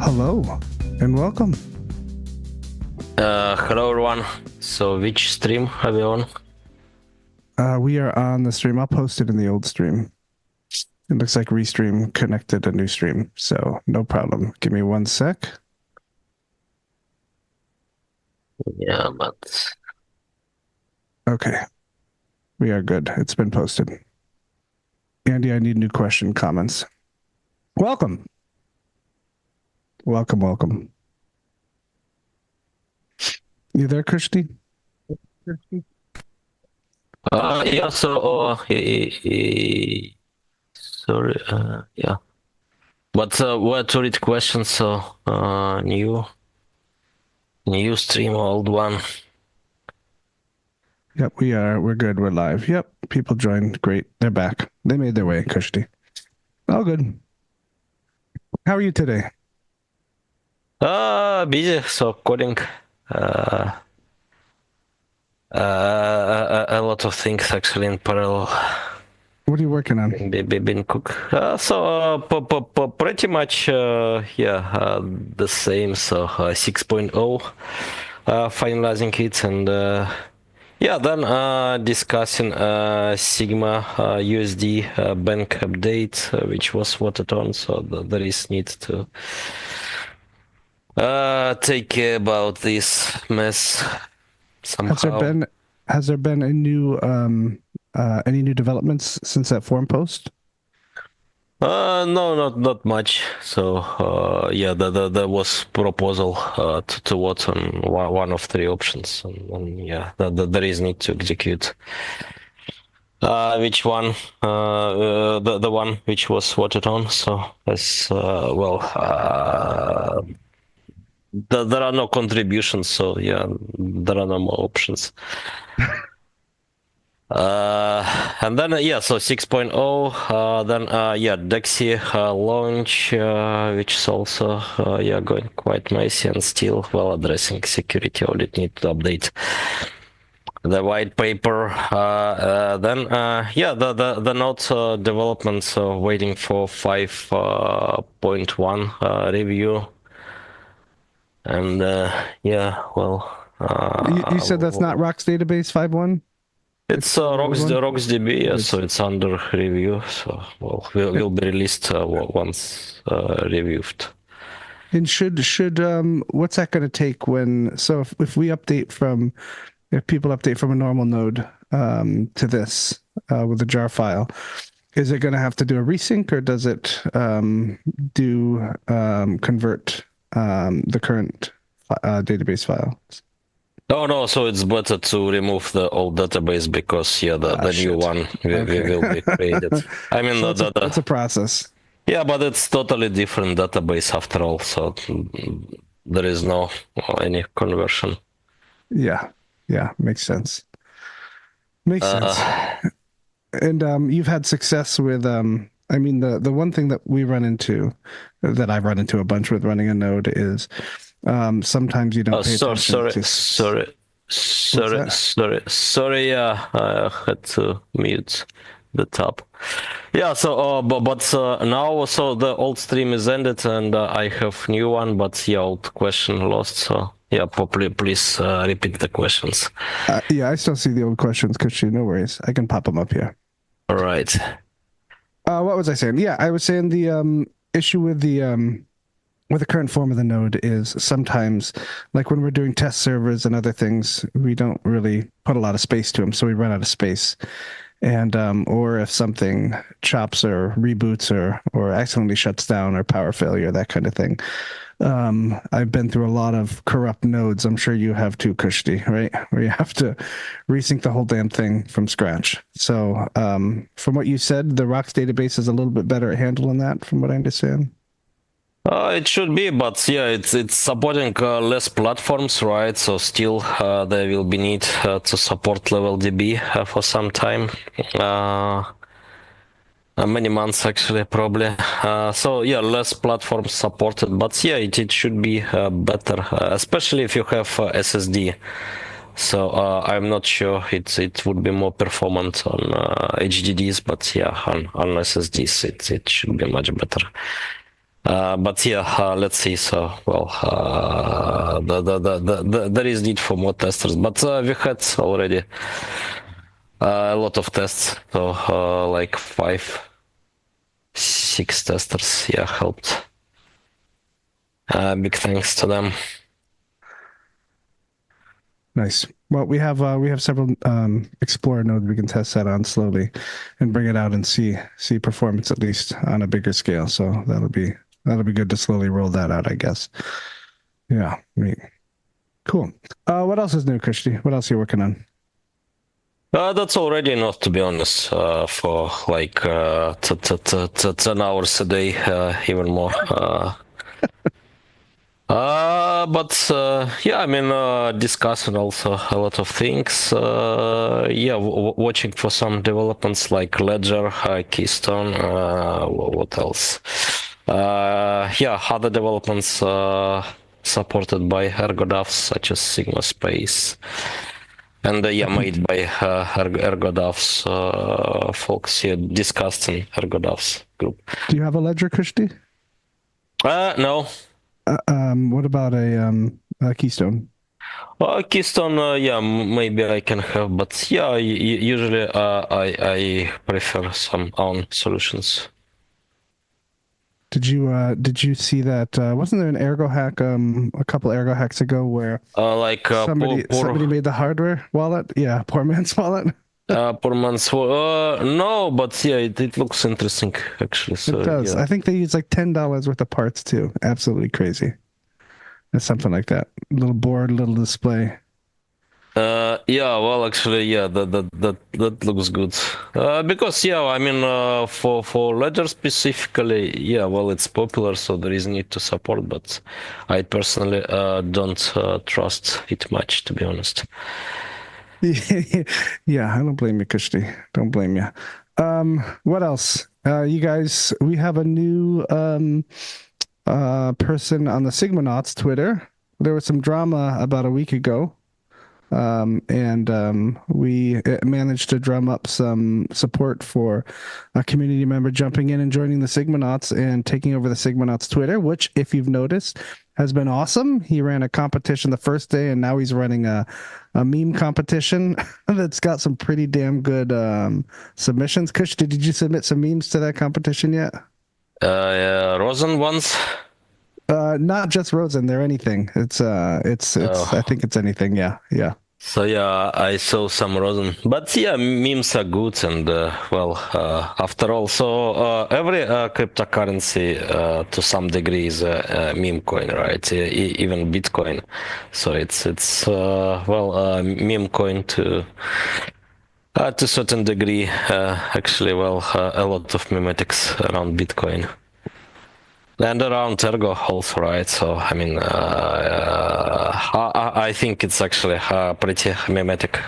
Hello and welcome. Hello everyone. So which stream are we on? We are on the stream. I'll post it in the old stream. It looks like Restream connected a new stream, so no problem. Give me 1 sec. Yeah, but Okay. We are good. It's been posted. Andy, I need new question comments. Welcome. Welcome. You there, Krishti? yeah. So sorry. Yeah. But where to read questions? So new stream, old one. Yep, we are. We're good. We're live. Yep, people joined. Great. They're back. They made their way, Krishti. All good. How are you today? Busy. So coding. A lot of things actually in parallel. What are you working on? Been cook. Pretty much, the same. So 6.0, finalizing it, and then discussing Sigma USD bank update, which was voted on. So there is need to take care about this mess somehow. Has there been a new any new developments since that forum post? No, not much. So there was proposal to vote on one of three options, and there is need to execute. Which one? The one which was voted on. So as there are no contributions. So yeah, there are no more options. And then so 6.0, then DEXi launch, which is also going quite messy and still while addressing security audit, need to update the white paper. Then the node developments, waiting for 5.1 review, and You said that's not Rock's database 5.1? It's RocksDB, so it's under review. So will be released once reviewed. And should what's that going to take when? So if people update from a normal node to this with a jar file, is it going to have to do a resync, or does it convert the current database file? Oh no, so it's better to remove the old database because the new one will be created. I mean, it's a process. Yeah, but it's totally different database after all, so there is no any conversion. Yeah, makes sense. And you've had success with I mean, the one thing that I've run into a bunch with running a node is sometimes you don't pay attention. Sorry. Yeah, I had to mute the tab. Yeah. So, but now, so the old stream is ended, and I have new one. But old question lost. So yeah, please repeat the questions. I still see the old questions, Kushi. No worries, I can pop them up here. All right. What was I saying? Yeah, I was saying the issue with the current form of the node is sometimes, like when we're doing test servers and other things, we don't really put a lot of space to them, so we run out of space. And or if something chops or reboots or accidentally shuts down or power failure, that kind of thing. I've been through a lot of corrupt nodes. I'm sure you have too, Kushti, right? Where you have to resync the whole damn thing from scratch. So from what you said, the Rocks database is a little bit better at handling that, from what I understand. It should be, but yeah, it's supporting less platforms, right? So still there will be need to support level DB for some time. Many months actually, probably. So yeah, less platforms supported, but yeah, it should be better, especially if you have SSD. So I'm not sure it would be more performant on HDDs, but yeah, on SSDs it should be much better. But yeah, let's see. So well, there is need for more testers, but we had already a lot of tests. So like 5, 6 testers. Yeah, helped. Big thanks to them. Nice. Well, we have several Explorer nodes we can test that on slowly, and bring it out and see performance at least on a bigger scale. So that'll be good to slowly roll that out, I guess. Yeah, neat. Cool. What else is new, Christy? What else are you working on? That's already enough, to be honest, for like 10 hours a day, even more. But yeah, I mean, discussing also a lot of things. Yeah, watching for some developments like Ledger, Keystone. What else? Yeah, other developments supported by Ergo DAFs such as Sigma Space, and yeah, made by Ergo DAFs folks here discussed in Ergo DAFs group. Do you have a ledger, Christy? No. What about a Keystone? Keystone, yeah, maybe I can have, but yeah, usually I prefer some own solutions. Did you see that? Wasn't there an Ergo hack a couple Ergo hacks ago where Like somebody made the hardware wallet? Yeah, poor man's wallet. poor man's no, but yeah, it looks interesting actually. So It does. yeah. I think they use like $10 worth of parts too. Absolutely crazy. It's something like that. Little board, little display. Yeah, well, actually, yeah, that looks good. Because yeah, I mean, for Ledger specifically, yeah, well, it's popular, so there is need to support, but I personally don't trust it much, to be honest. Yeah, I don't blame you, Kushti. Don't blame you. What else? You guys, we have a new person on the Sigmanauts Twitter. There was some drama about a week ago. And we managed to drum up some support for a community member jumping in and joining the Sigmanauts and taking over the Sigmanauts Twitter, which, if you've noticed, has been awesome. He ran a competition the first day, and now he's running a meme competition that's got some pretty damn good submissions. Kush, did you submit some memes to that competition yet? Yeah, Rosen ones. Not just Rosen, they're anything. It's I think it's anything. Yeah, yeah. So yeah, I saw some Rosen, but yeah, memes are good, and well, after all, so every cryptocurrency to some degree is a meme coin, right? Even Bitcoin. So it's well, meme coin to certain degree. Actually, well, a lot of memetics around Bitcoin. And around Ergo also, right? So, I mean, I think it's actually pretty mimetic.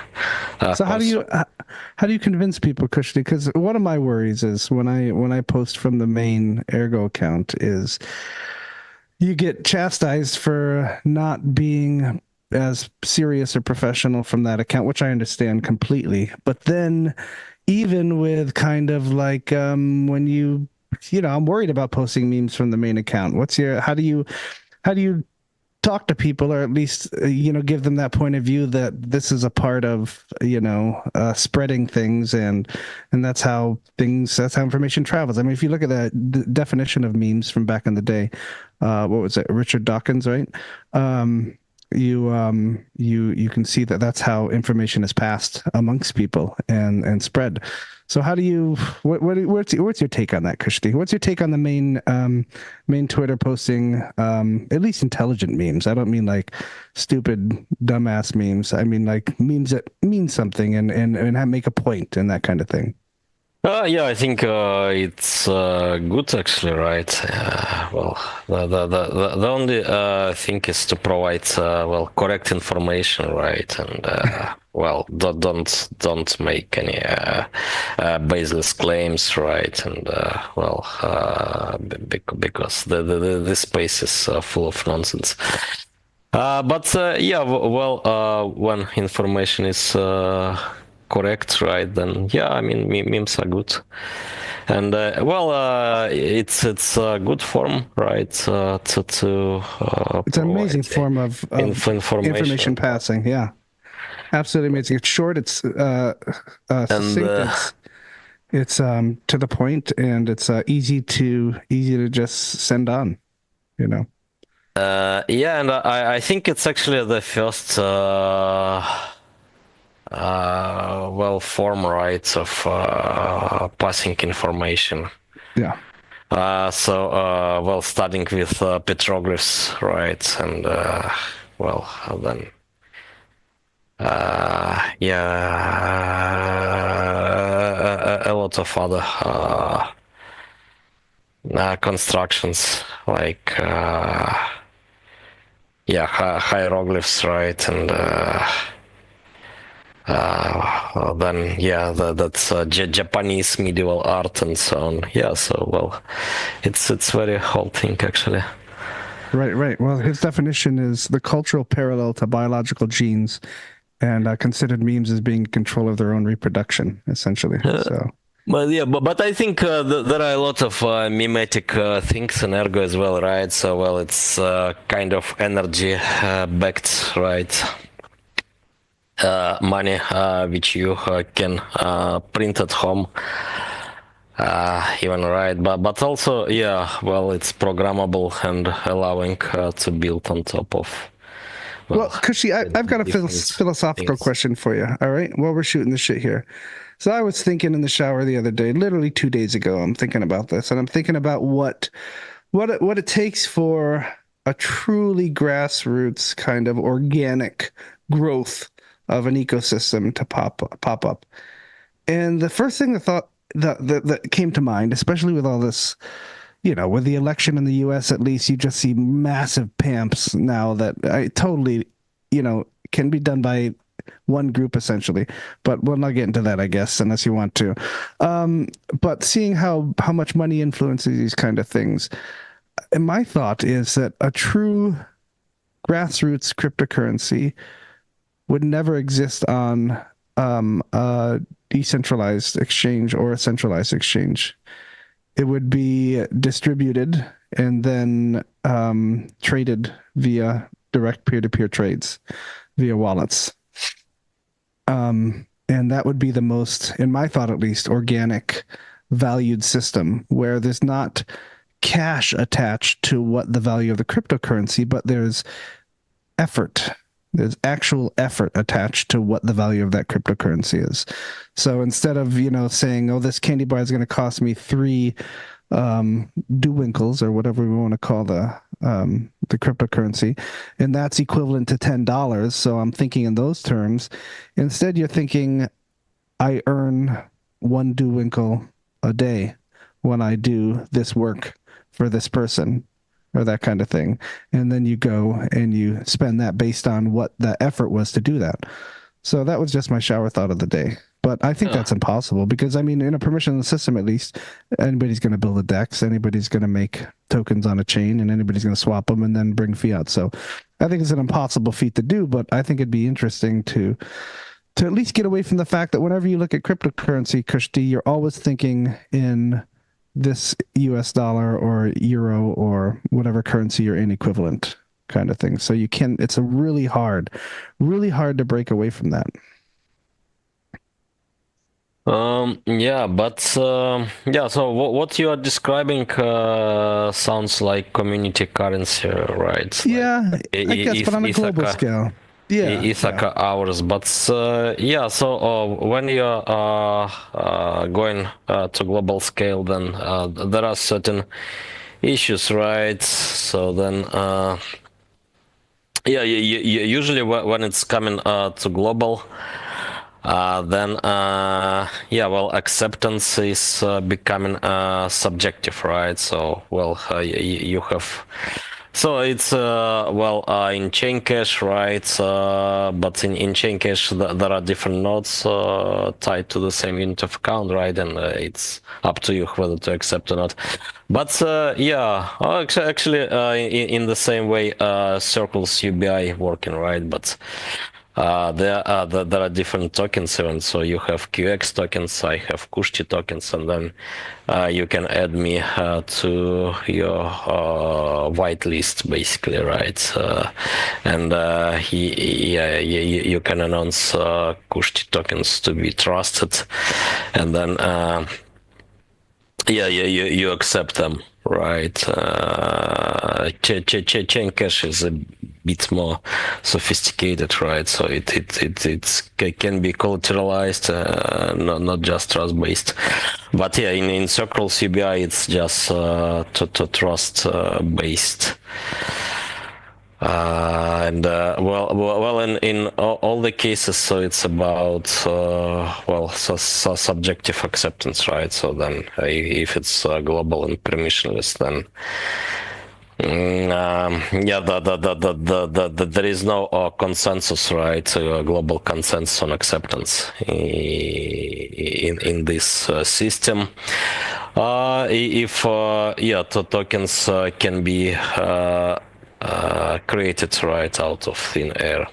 So how do you convince people, Kushti? Because one of my worries is when I post from the main Ergo account is you get chastised for not being as serious or professional from that account, which I understand completely. But then even with kind of like when you know, I'm worried about posting memes from the main account. How do you talk to people, or at least, you know, give them that point of view that this is a part of, you know, spreading things, and that's how information travels. I mean, if you look at the definition of memes from back in the day, what was it? Richard Dawkins, right? You can see that that's how information is passed amongst people and spread. So how do you what's your take on that, Kushti? What's your take on the main Twitter posting, at least intelligent memes? I don't mean like stupid dumbass memes. I mean like memes that mean something and make a point and that kind of thing. Yeah, I think it's good actually, right? Well, the only thing is to provide well, correct information, right? And well, don't make any baseless claims, right? And well, because the space is full of nonsense. But yeah, well, when information is correct, right? Then yeah, I mean, memes are good. And it's a good form, right? To It's an amazing provide form of information passing. Yeah, absolutely amazing. It's short. It's succinct. and It's to the point, and it's easy to just send on. You know. yeah, and I think it's actually the first form, right, of passing information. Yeah. Starting with petroglyphs, right, and then a lot of other constructions like hieroglyphs, right, and that's Japanese medieval art and so on. Yeah, so it's very whole thing actually. Right. Well, his definition is the cultural parallel to biological genes, and considered memes as being in control of their own reproduction, essentially. So. But I think there are a lot of mimetic things in Ergo as well, right? So it's kind of energy backed, right? Money which you can print at home. Even right, but also it's programmable and allowing to build on top of. Well, Kushi, I've got a philosophical question for you. All right, while we're shooting the shit here. So I was thinking in the shower the other day, literally 2 days ago. I'm thinking about this, and I'm thinking about what it takes for a truly grassroots kind of organic growth of an ecosystem to pop up. And the first thing that came to mind, especially with all this, with the election in the U.S., at least you just see massive pamps now that I totally, can be done by one group essentially, but we'll not get into that, I guess, unless you want to. But seeing how much money influences these kind of things, and my thought is that a true grassroots cryptocurrency would never exist on a decentralized exchange or a centralized exchange. It would be distributed and then traded via direct peer-to-peer trades via wallets. And that would be the most, in my thought at least, organic valued system where there's not cash attached to what the value of the cryptocurrency, but there's effort. There's actual effort attached to what the value of that cryptocurrency is. So instead of, saying, oh, this candy bar is going to cost me 3 Duwinkles or whatever we want to call the cryptocurrency, and that's equivalent to $10. So I'm thinking in those terms. Instead, you're thinking, I earn 1 Duwinkle a day when I do this work for this person, or that kind of thing. And then you go and you spend that based on what the effort was to do that. So that was just my shower thought of the day. But I think that's impossible because, in a permissionless system, at least, anybody's going to build a DEX, anybody's going to make tokens on a chain, and anybody's going to swap them and then bring fiat. So I think it's an impossible feat to do, but I think it'd be interesting to at least get away from the fact that whenever you look at cryptocurrency, Kushti, you're always thinking in this US dollar or euro or whatever currency you're in equivalent kind of thing. So it's a really hard to break away from that. So what you are describing sounds like community currency, right? I guess, but on a global scale. Yeah, Ithaca hours, but when you're going to global scale, then there are certain issues, right? So then, usually when it's coming to global, then acceptance is becoming subjective, right? So you have. So it's in chain cache, right? But in chain cache there are different nodes tied to the same unit of account, right? And it's up to you whether to accept or not. But actually, in the same way, Circle's UBI working, right? But There are different tokens even. So you have QX tokens, I have Kushti tokens, and then you can add me to your whitelist, basically, right? And you can announce Kushti tokens to be trusted, and then you accept them, right? Chain cache is a bit more sophisticated, right? So it can be collateralized, not just trust based. But yeah, in Circles UBI, it's just to trust based. And in all the cases, so it's about so subjective acceptance, right? So then, if it's global and permissionless, then there is no consensus, right? Global consensus on acceptance in this system. If tokens can be created right out of thin air.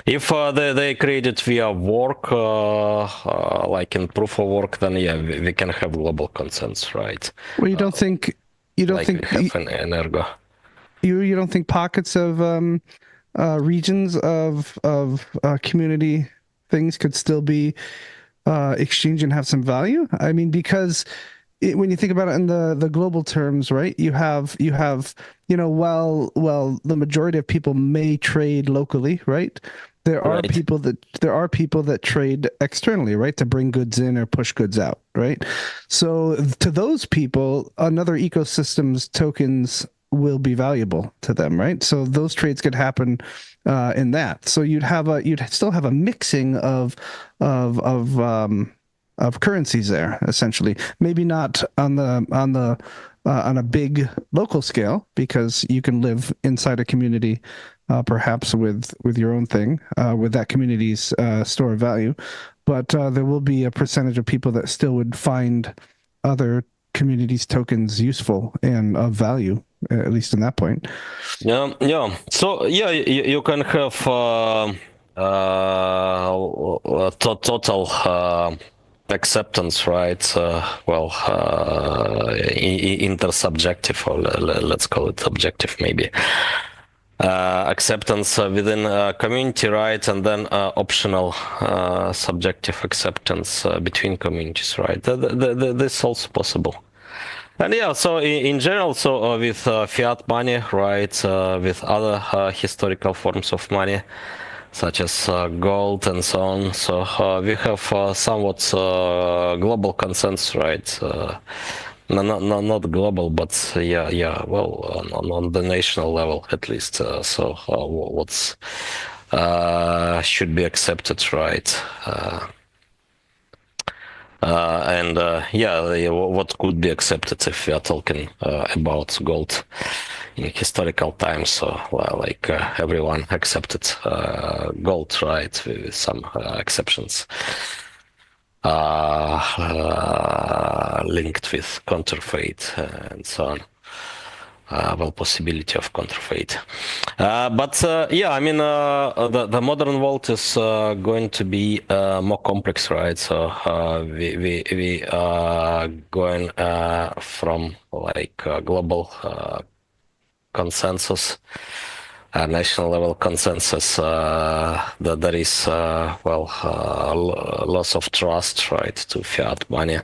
If they created via work, like in proof of work, then yeah, we can have global consensus, right? Well, you don't think we have an Ergo. You don't think pockets of regions of community things could still be exchanged and have some value? I mean, because when you think about it in the global terms, right? You have while the majority of people may trade locally, right? There are people that trade externally, right, to bring goods in or push goods out, right? So to those people, another ecosystem's tokens will be valuable to them, right? So those trades could happen in that. So you'd still have a mixing of currencies there, essentially. Maybe not on a big local scale, because you can live inside a community, perhaps with your own thing, with that community's store of value. But there will be a percentage of people that still would find other communities' tokens useful and of value, at least in that point. Yeah. So yeah, you can have total acceptance, right? Intersubjective, or let's call it subjective, maybe. Acceptance within a community, right? And then optional subjective acceptance between communities, right? This is also possible. And yeah, so in general, so with fiat money, right, with other historical forms of money, such as gold and so on, so we have somewhat global consensus, right? Not global, but on the national level at least. What's should be accepted, right? What could be accepted if we are talking about gold in historical times? So, everyone accepted gold, right, with some exceptions linked with counterfeit and so on. Possibility of counterfeit. The modern world is going to be more complex, right? So we are going from global consensus, national level consensus. That there is loss of trust, right, to fiat money.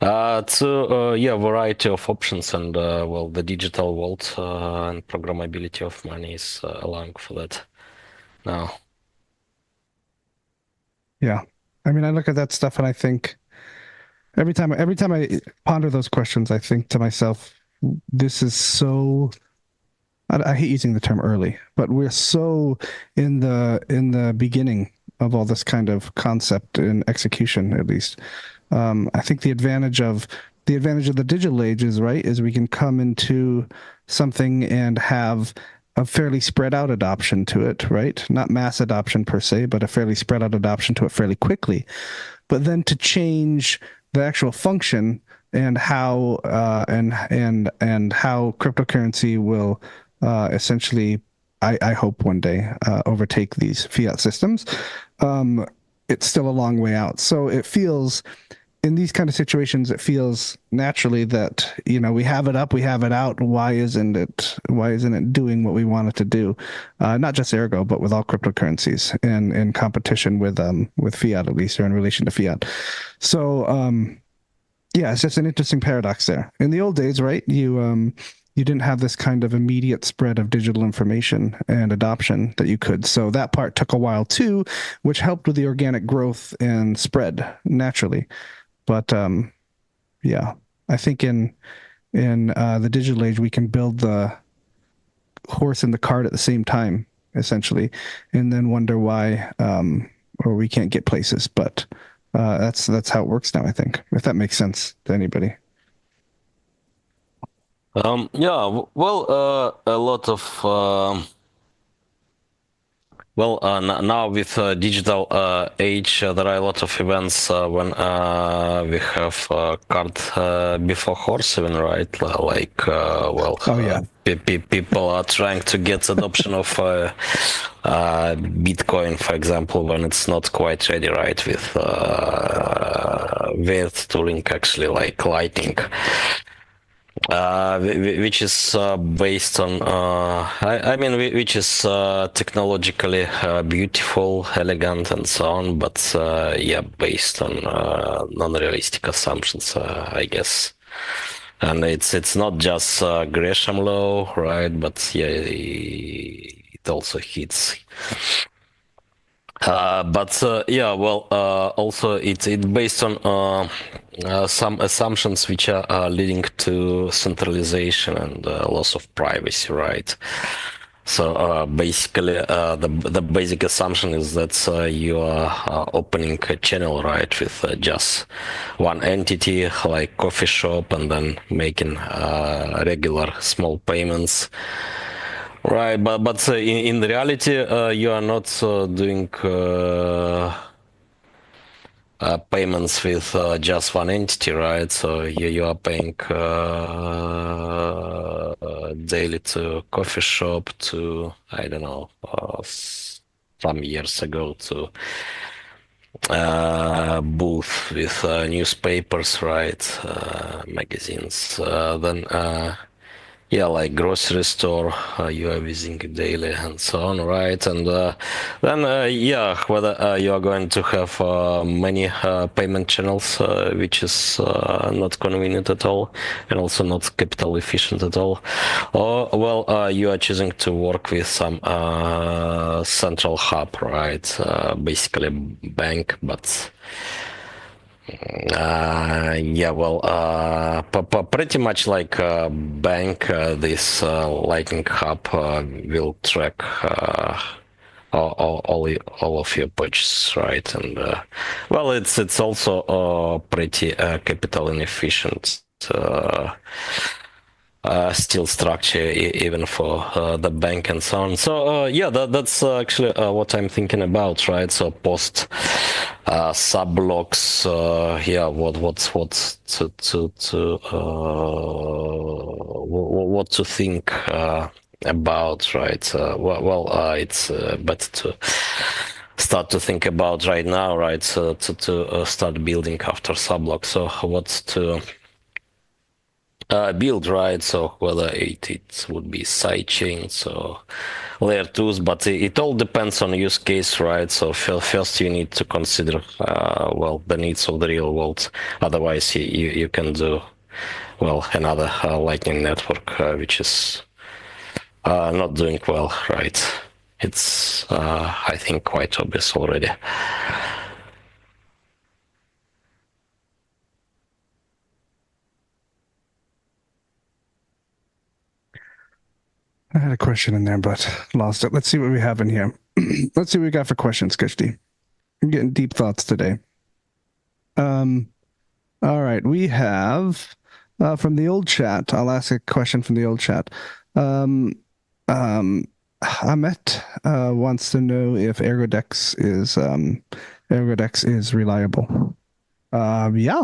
Variety of options, and the digital world and programmability of money is allowing for that now. Yeah, I mean, I look at that stuff and I think every time I ponder those questions, I think to myself, this is so. I hate using the term early, but we're so in the beginning of all this kind of concept and execution, at least. I think the advantage of the digital age is, right, is we can come into something and have a fairly spread out adoption to it, right? Not mass adoption per se, but a fairly spread out adoption to it fairly quickly. But then to change the actual function and how and how cryptocurrency will essentially I hope one day overtake these fiat systems. It's still a long way out. So it feels, in these kind of situations, it feels naturally that, you know, we have it up, we have it out. Why isn't it doing what we want it to do? Not just Ergo, but with all cryptocurrencies and in competition with fiat, at least, or in relation to fiat. So yeah, it's just an interesting paradox there. In the old days, right, you didn't have this kind of immediate spread of digital information and adoption that you could. So that part took a while too, which helped with the organic growth and spread naturally. But yeah, I think in the digital age, we can build the horse and the cart at the same time, essentially, and then wonder why or we can't get places. But that's how it works now, I think, if that makes sense to anybody. Yeah, well, a lot of now with digital age, there are a lot of events when we have cart before horse, even, right? Like, well, Oh, yeah. People are trying to get adoption of Bitcoin, for example, when it's not quite ready, right? With tooling, actually, like Lightning. Which is based on, I mean, which is technologically beautiful, elegant, and so on, but yeah, based on non-realistic assumptions, I guess. And it's not just Gresham law, right? But yeah, it also hits. Yeah, well, also it's based on some assumptions which are leading to centralization and loss of privacy, right? So basically, the basic assumption is that you are opening a channel, right, with just one entity, like coffee shop, and then making regular small payments. Right, but in the reality, you are not doing payments with just one entity, right? So you are paying daily to coffee shop, to, I don't know, some years ago to booth with newspapers, right? Magazines. Then yeah, like grocery store, you are visiting daily and so on, right? And then yeah, whether you are going to have many payment channels, which is not convenient at all, and also not capital efficient at all, or well, you are choosing to work with some central hub, right? Basically bank, but yeah, well, pretty much like a bank, this Lightning Hub will track all of your purchases, right? And well, it's also pretty capital inefficient. Still structure even for the bank and so on. So yeah, that's actually what I'm thinking about, right? So post sub blocks, yeah, what to think about, right? Well, it's better to start to think about right now, right? So to start building after sub block. So what's to build, right? So whether it would be side chains or layer 2s, but it all depends on use case, right? So first you need to consider well, the needs of the real world. Otherwise you can do, well, another lightning network which is not doing well, right? It's I think quite obvious already. I had a question in there, but lost it. Let's see what we have in here. Let's see what we got for questions, Kishti. I'm getting deep thoughts today. All right, we have from the old chat. I'll ask a question from the old chat. Ahmet wants to know if ErgoDex is reliable. Yeah.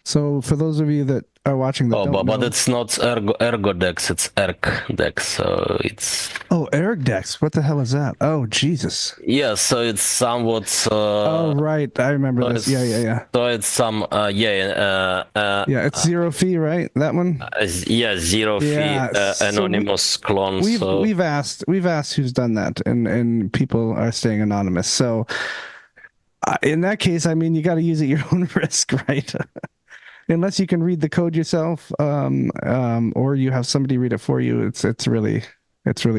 So for those of you that are watching that Oh, don't but know. it's not Ergo DEX, it's DEX. So it's Oh, Eric Dex. What the hell is that? Oh, Jesus. yeah. So it's somewhat. Oh, right. I remember So this. Yeah, yeah, it's yeah. so it's some Yeah, it's zero fee, right? That one. yeah, zero fee Yeah. So anonymous clone. we've So we've asked who's done that, and people are staying anonymous. So in that case, I mean, you got to use at your own risk, right? Unless you can read the code yourself, or you have somebody read it for you. It's really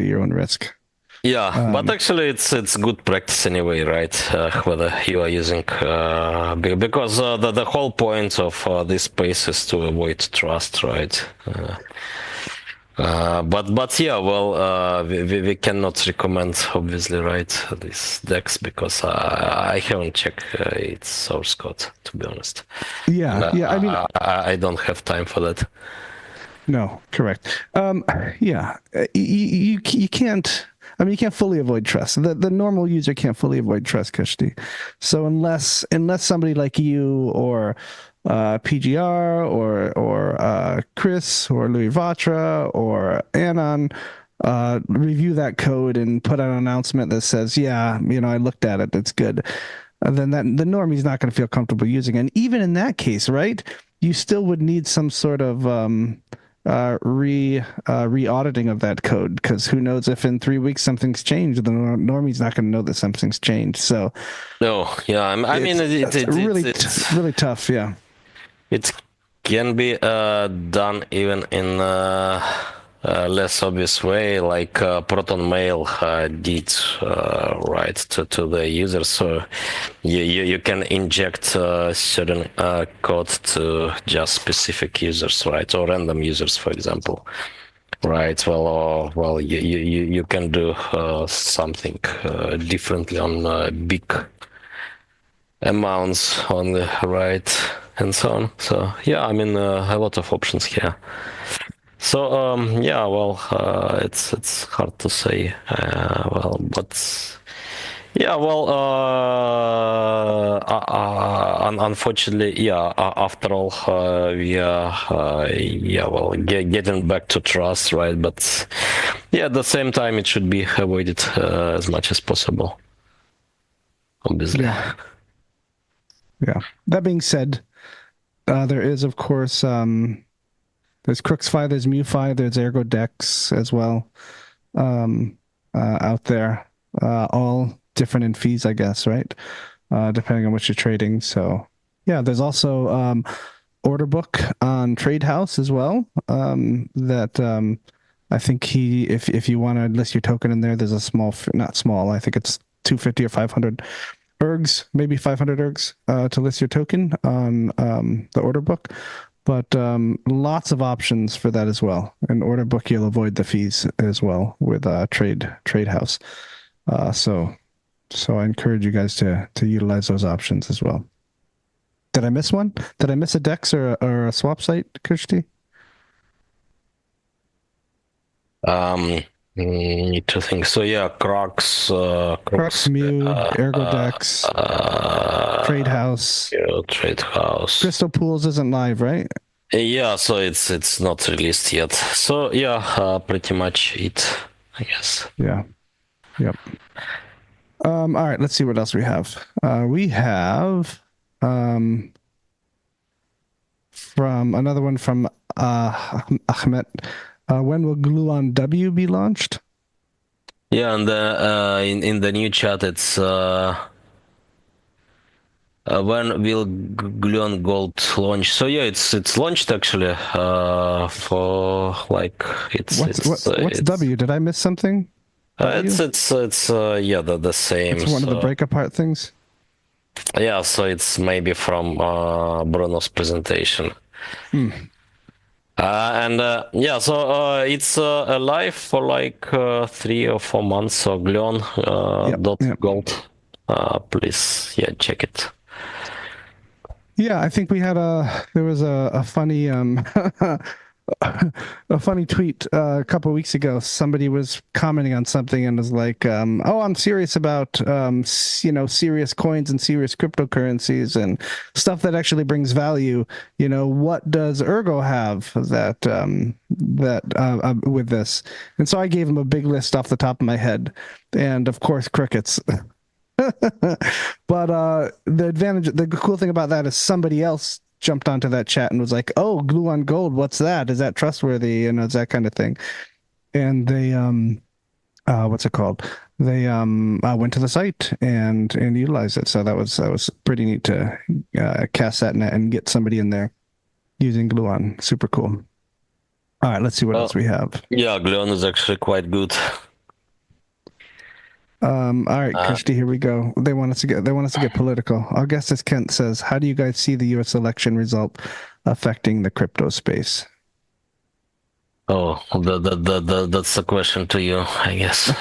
your own risk. yeah, but actually it's good practice anyway, right? Whether you are using because the whole point of this space is to avoid trust, right? But yeah, well, we cannot recommend obviously, right, this DEX because I haven't checked its source code, to be honest. Yeah, And, yeah. I mean, I don't have time for that. no, correct. Yeah, you can't. I mean, you can't fully avoid trust. The normal user can't fully avoid trust, Kushti. So unless somebody like you or PGR or Chris or Louis Vatra or Anon review that code and put out an announcement that says, yeah, you know, I looked at it, it's good. Then the normie's not going to feel comfortable using it. And even in that case, right, you still would need some sort of re-auditing of that code, because who knows if in 3 weeks something's changed, the normie's not going to know that something's changed. So No, yeah, I mean it's really tough. Yeah. It can be done even in less obvious way, like Proton Mail did, right, to the user. So you can inject certain code to just specific users, right, or random users, for example. Right. Well, you can do something differently on big amounts on the right and so on. So yeah, I mean a lot of options here. So yeah, well, it's hard to say. Well, but yeah, well, unfortunately, yeah. After all, we are yeah, well, getting back to trust, right? But yeah, at the same time, it should be avoided as much as possible. Obviously. Yeah. Yeah. That being said, there is, of course, there's CrooksFi, there's MuFi, there's Ergo Dex as well, out there, all different in fees, I guess, right? Depending on what you're trading. So yeah, there's also order book on Trade House as well. That I think if you want to list your token in there, there's a small, not small, I think it's 250 or 500 ergs, maybe 500 ergs to list your token on the order book. But lots of options for that as well. In order book, you'll avoid the fees as well with Trade House. So I encourage you guys to utilize those options as well. Did I miss one? Did I miss a DEX or a swap site, Kushti? Need to think. So yeah, Crux, Mu, Ergo Dex, Trade House. Yeah, Trade House. Crystal Pools isn't live, right? Yeah, so it's not released yet. So yeah, pretty much it, I guess. Yeah. Yep. All right, let's see what else we have. We have from another one from Ahmed. When will Gluon W be launched? Yeah, and in the new chat, it's when will Gluon Gold launch? So yeah, it's launched actually. For like what's W? Did I miss something? It's yeah, the same. It's one of the break apart things. Yeah, so it's maybe from Bruno's presentation. And yeah, so it's alive for like 3 or 4 months. So Gluon Gold, please, yeah, check it. Yeah, I think we had there was a funny a funny tweet a couple of weeks ago. Somebody was commenting on something and was like, "Oh, I'm serious about serious coins and serious cryptocurrencies and stuff that actually brings value. What does Ergo have that with this?" And so I gave him a big list off the top of my head, and of course, crickets. But the cool thing about that is somebody else jumped onto that chat and was like, "Oh, glue on gold, what's that? Is that trustworthy?" It's that kind of thing. And they what's it called? They went to the site and utilized it. So that was pretty neat to cast that net and get somebody in there using glue on. Super cool. All right, let's see what else we have. Yeah, Gleon is actually quite good. All right, Christy, here we go. They want us to get political. Augustus Kent says, "How do you guys see the U.S. election result affecting the crypto space?" Oh, that's a question to you, I guess.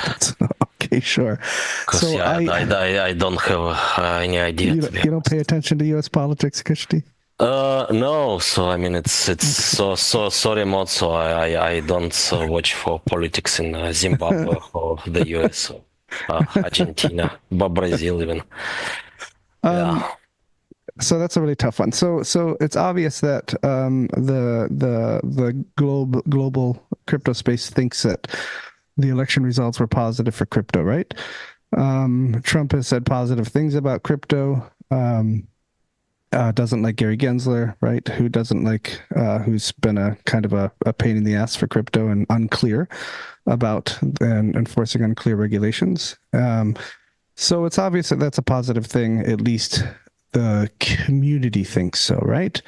Okay, sure. Because So I don't have any idea. you don't pay attention to U.S. politics, Christy? No. So I mean, it's so sorry, Mod. So I don't watch for politics in Zimbabwe or the US, or, Argentina, Brazil even. Yeah. So that's a really tough one. So it's obvious that the global crypto space thinks that the election results were positive for crypto, right? Trump has said positive things about crypto. Doesn't like Gary Gensler, right? Who's been a kind of a pain in the ass for crypto and unclear about and enforcing unclear regulations. So it's obvious that that's a positive thing, at least the community thinks so, right?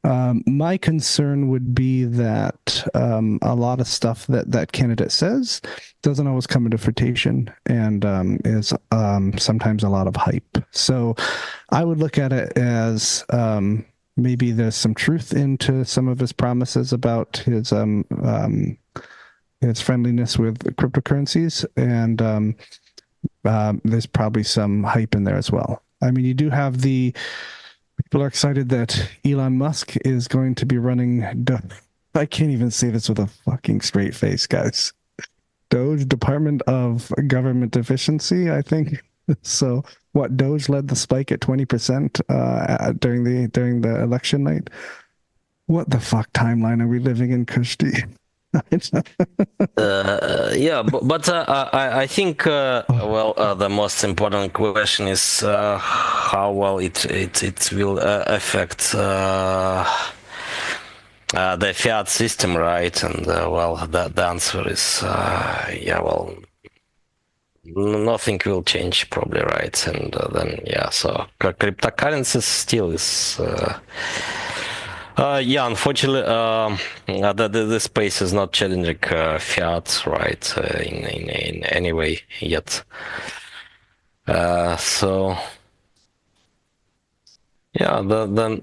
My concern would be that a lot of stuff that candidate says doesn't always come into fruition and is sometimes a lot of hype. So I would look at it as maybe there's some truth into some of his promises about his friendliness with cryptocurrencies, and there's probably some hype in there as well. I mean, you do have people are excited that Elon Musk is going to be running. I can't even say this with a fucking straight face, guys. Doge, Department of Government Efficiency, I think. So, what Doge led the spike at 20% during the election night. What the fuck timeline are we living in, Kushti? Yeah, but I think the most important question is how well it will affect the fiat system, right? And the answer is nothing will change probably, right? And then so cryptocurrencies still is. Unfortunately, the space is not challenging fiat, right, in any way yet. So, then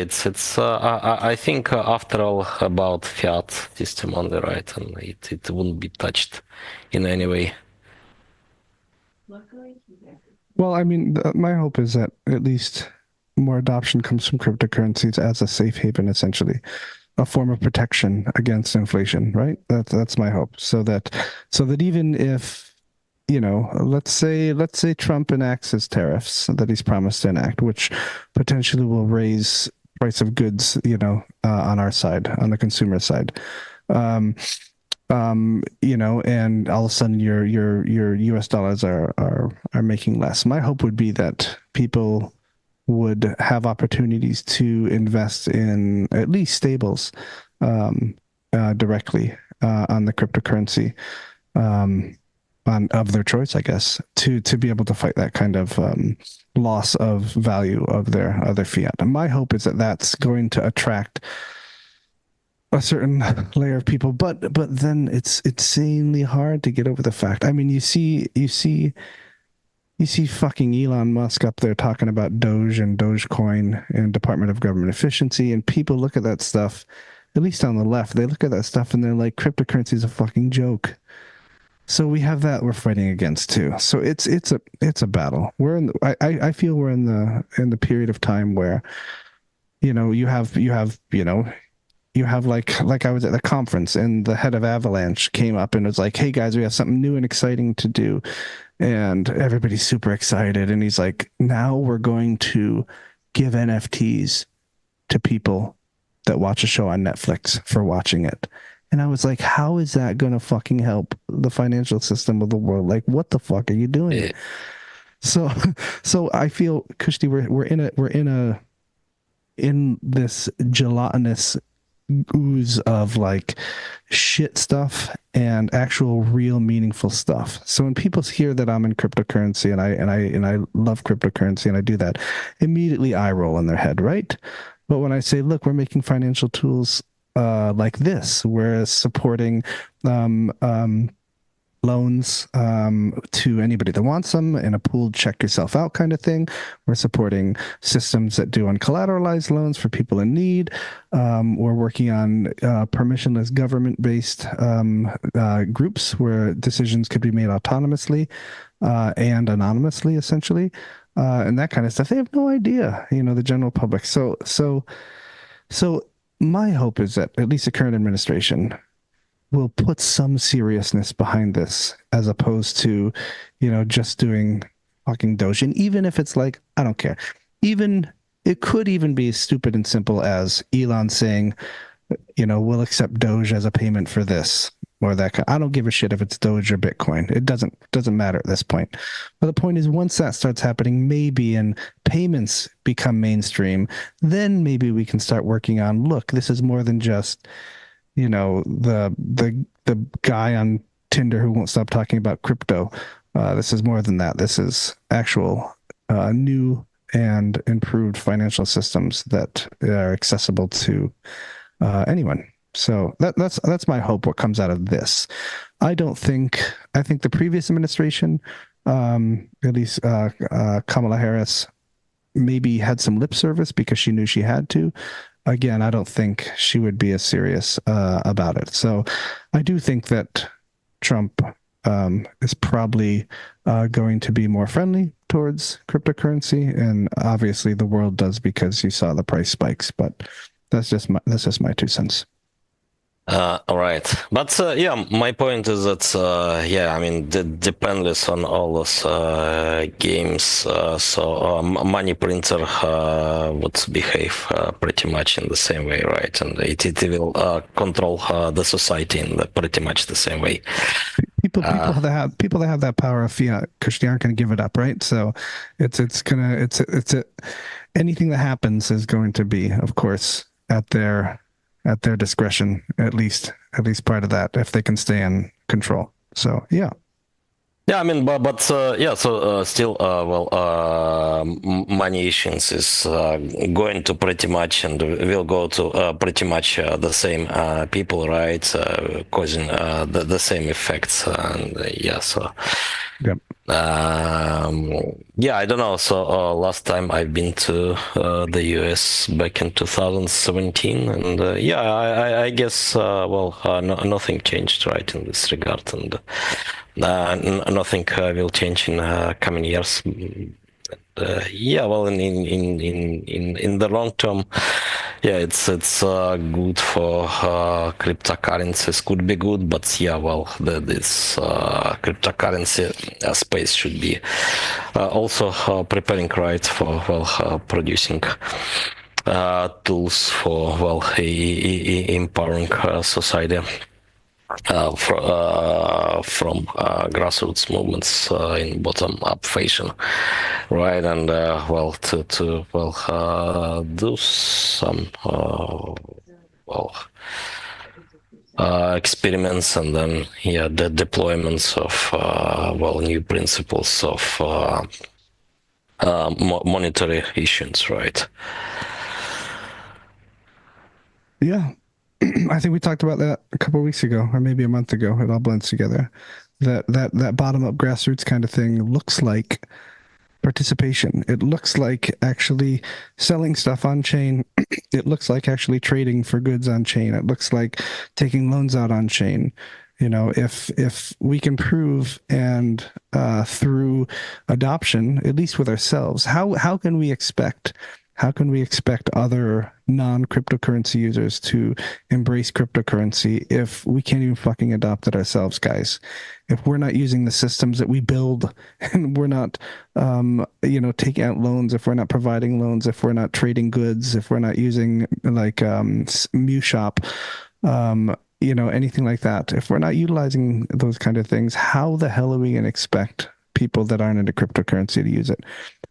it's I think after all about fiat system only, right, and it wouldn't be touched in any way. Well, I mean, my hope is that at least more adoption comes from cryptocurrencies as a safe haven, essentially, a form of protection against inflation, right? That's my hope. So that even if, let's say Trump enacts his tariffs that he's promised to enact, which potentially will raise price of goods, on our side, on the consumer side. And all of a sudden your US dollars are making less. My hope would be that people would have opportunities to invest in at least stables directly on the cryptocurrency of their choice, I guess, to be able to fight that kind of loss of value of their other fiat. And my hope is that that's going to attract a certain layer of people, but then it's insanely hard to get over the fact. I mean, you see fucking Elon Musk up there talking about Doge and Dogecoin and Department of Government Efficiency, and people look at that stuff, at least on the left, they look at that stuff and they're like, cryptocurrency is a fucking joke. So we have that we're fighting against too. So it's a battle. I feel we're in the period of time where you have like I was at the conference and the head of Avalanche came up and was like, "Hey guys, we have something new and exciting to do." And everybody's super excited and he's like, "Now we're going to give NFTs to people that watch a show on Netflix for watching it." And I was like, "How is that going to fucking help the financial system of the world? Like, what the fuck are you doing?" Yeah. So, so I feel, Kushti, we're in this gelatinous ooze of like shit stuff and actual real meaningful stuff. So when people hear that I'm in cryptocurrency and I love cryptocurrency and I do that, immediately eye roll in their head, right? But when I say, look, we're making financial tools like this, we're supporting um, um, loans to anybody that wants them in a pooled check yourself out kind of thing. We're supporting systems that do uncollateralized loans for people in need. We're working on permissionless government-based groups where decisions could be made autonomously and anonymously, essentially, and that kind of stuff. They have no idea, the general public. So my hope is that at least the current administration will put some seriousness behind this as opposed to, just doing fucking Doge. And even if it's like, I don't care. Even it could even be as stupid and simple as Elon saying, we'll accept Doge as a payment for this or that. I don't give a shit if it's Doge or Bitcoin. It doesn't matter at this point. But the point is, once that starts happening, maybe and payments become mainstream, then maybe we can start working on, look, this is more than just the guy on Tinder who won't stop talking about crypto. This is more than that. This is actual new and improved financial systems that are accessible to anyone. So that's my hope. What comes out of this? I think the previous administration, at least Kamala Harris, maybe had some lip service because she knew she had to. Again, I don't think she would be as serious about it. So I do think that Trump is probably going to be more friendly towards cryptocurrency, and obviously the world does because you saw the price spikes. But that's just my 2 cents. All right, but yeah, my point is that yeah, I mean, dependless on all those games, so money printer would behave pretty much in the same way, right? And it will control the society in pretty much the same way. People that have that power of fiat, because they aren't going to give it up, right? So it's anything that happens is going to be, of course, at their discretion, at least part of that, if they can stay in control. So yeah. Yeah, I mean, but yeah, so still, well, money issuance is going to pretty much and will go to pretty much the same people, right? Causing the same effects, and yeah, so. Yep. Yeah, I don't know. So last time I've been to the US back in 2017, and yeah, I guess well, nothing changed, right, in this regard, and nothing will change in coming years. Yeah, well, in the long term, yeah, it's good for cryptocurrencies. Could be good, but yeah, well, this cryptocurrency space should be also preparing, right, for producing tools for empowering society. From grassroots movements in bottom-up fashion, right? And well, to do some experiments, and then yeah, the deployments of new principles of monetary issuance, right? Yeah. I think we talked about that a couple of weeks ago, or maybe a month ago. It all blends together. That bottom up grassroots kind of thing looks like participation. It looks like actually selling stuff on chain. It looks like actually trading for goods on chain. It looks like taking loans out on chain. If we can prove and through adoption, at least with ourselves, how can we expect how can we expect other non-cryptocurrency users to embrace cryptocurrency if we can't even fucking adopt it ourselves, guys? If we're not using the systems that we build, and we're not, taking out loans, if we're not providing loans, if we're not trading goods, if we're not using like MuShop, anything like that, if we're not utilizing those kind of things, how the hell are we going to expect people that aren't into cryptocurrency to use it?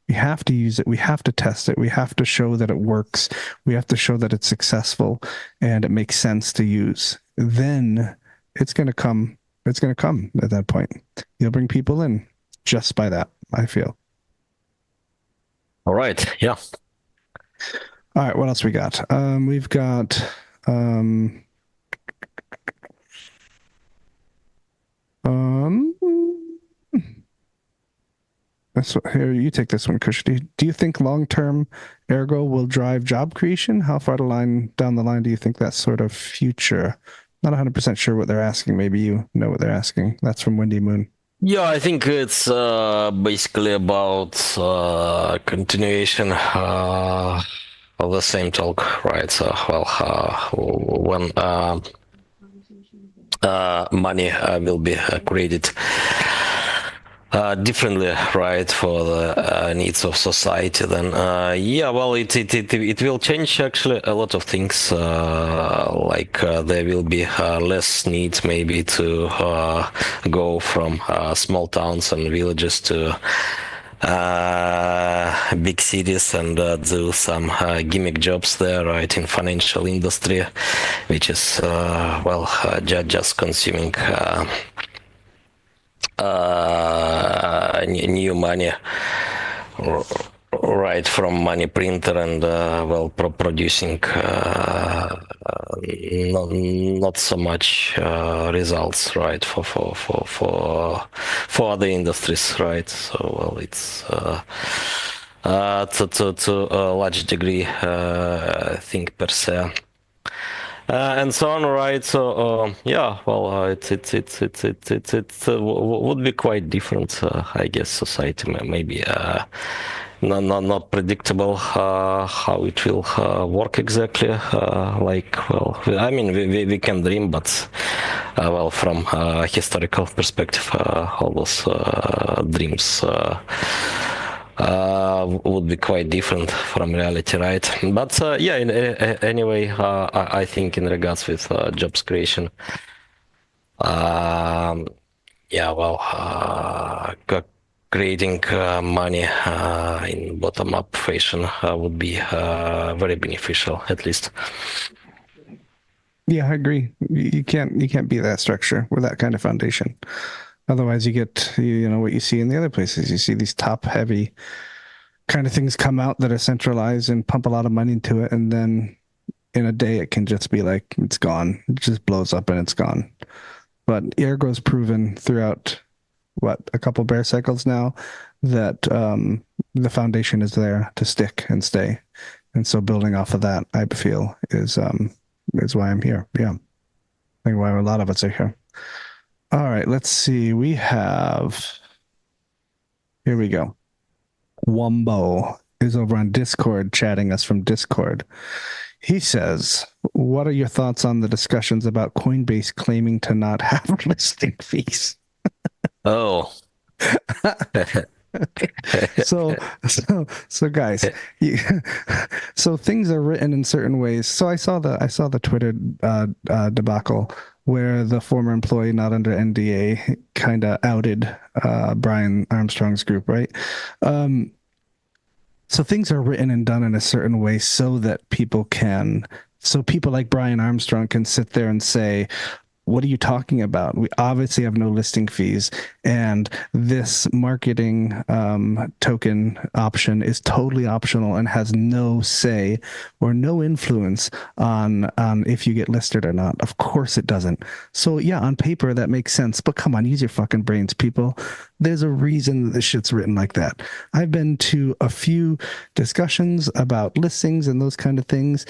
We have to use it. We have to test it. We have to show that it works. We have to show that it's successful and it makes sense to use. Then it's going to come. It's going to come at that point. You'll bring people in just by that, I feel. All right. Yeah. All right. What else we got? We've got here, you take this one, Kush. Do you think long-term Ergo will drive job creation? How far down the line do you think that's sort of future? Not 100% sure what they're asking. Maybe you know what they're asking. That's from Windy Moon. Yeah, I think it's basically about continuation of the same talk, right? So, when money will be created differently, right, for the needs of society, then it will change actually a lot of things. There will be less need maybe to go from small towns and villages to big cities and do some gimmick jobs there, right, in financial industry, which is just consuming new money right from money printer and producing not so much results, right, for other industries, right? So it's to a large degree I think per se. And so on, right? So it would be quite different, I guess. Society maybe not predictable how it will work exactly. I mean, we can dream, but from a historical perspective, all those dreams would be quite different from reality, right? But anyway, I think in regards with jobs creation, creating money in bottom-up fashion would be very beneficial, at least. Yeah, I agree. You can't beat that structure with that kind of foundation. Otherwise, you get what you see in the other places. You see these top-heavy kind of things come out that are centralized and pump a lot of money into it, and then in a day it can just be like it's gone. It just blows up and it's gone. But Ergo's proven throughout a couple bear cycles now that the foundation is there to stick and stay, and so building off of that, I feel is why I'm here. Yeah, I think why a lot of us are here. All right, let's see. Here we go. Wumbo is over on Discord chatting us from Discord. He says, what are your thoughts on the discussions about Coinbase claiming to not have listing fees? Oh. So guys, so things are written in certain ways. So I saw the Twitter debacle where the former employee not under NDA kind of outed Brian Armstrong's group, right? So things are written and done in a certain way so people like Brian Armstrong can sit there and say, what are you talking about? We obviously have no listing fees, and this marketing token option is totally optional and has no say or no influence on if you get listed or not. Of course it doesn't. So yeah, on paper that makes sense, but come on, use your fucking brains, people. There's a reason that this shit's written like that. I've been to a few discussions about listings and those kind of things.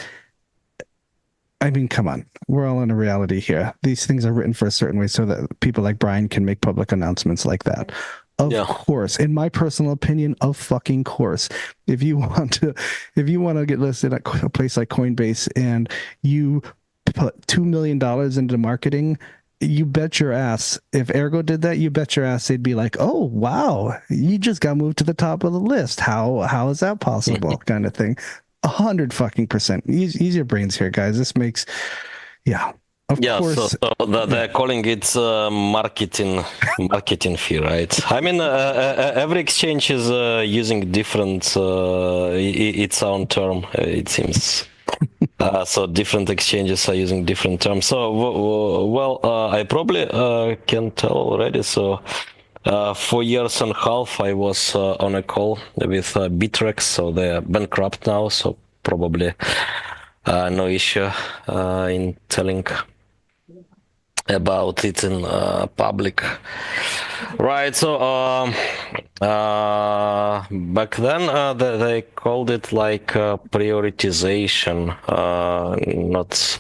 I mean, come on. We're all in a reality here. These things are written for a certain way so that people like Brian can make public announcements like that. Of Yeah. course, in my personal opinion, of fucking course. If you want to get listed at a place like Coinbase and you put $2 million into marketing, you bet your ass. If Ergo did that, you bet your ass they'd be like, "Oh wow, you just got moved to the top of the list. How is that possible?" kind of thing. 100% Use your brains here, guys. This makes, yeah, of Yeah, course. they're calling it marketing fee, right? I mean, every exchange is using different its own term. It seems. So different exchanges are using different terms. So well, I probably can tell already. So 4 years and a half, I was on a call with Bittrex. So they're bankrupt now. So probably no issue in telling about it in public, right? So back then they called it like prioritization, not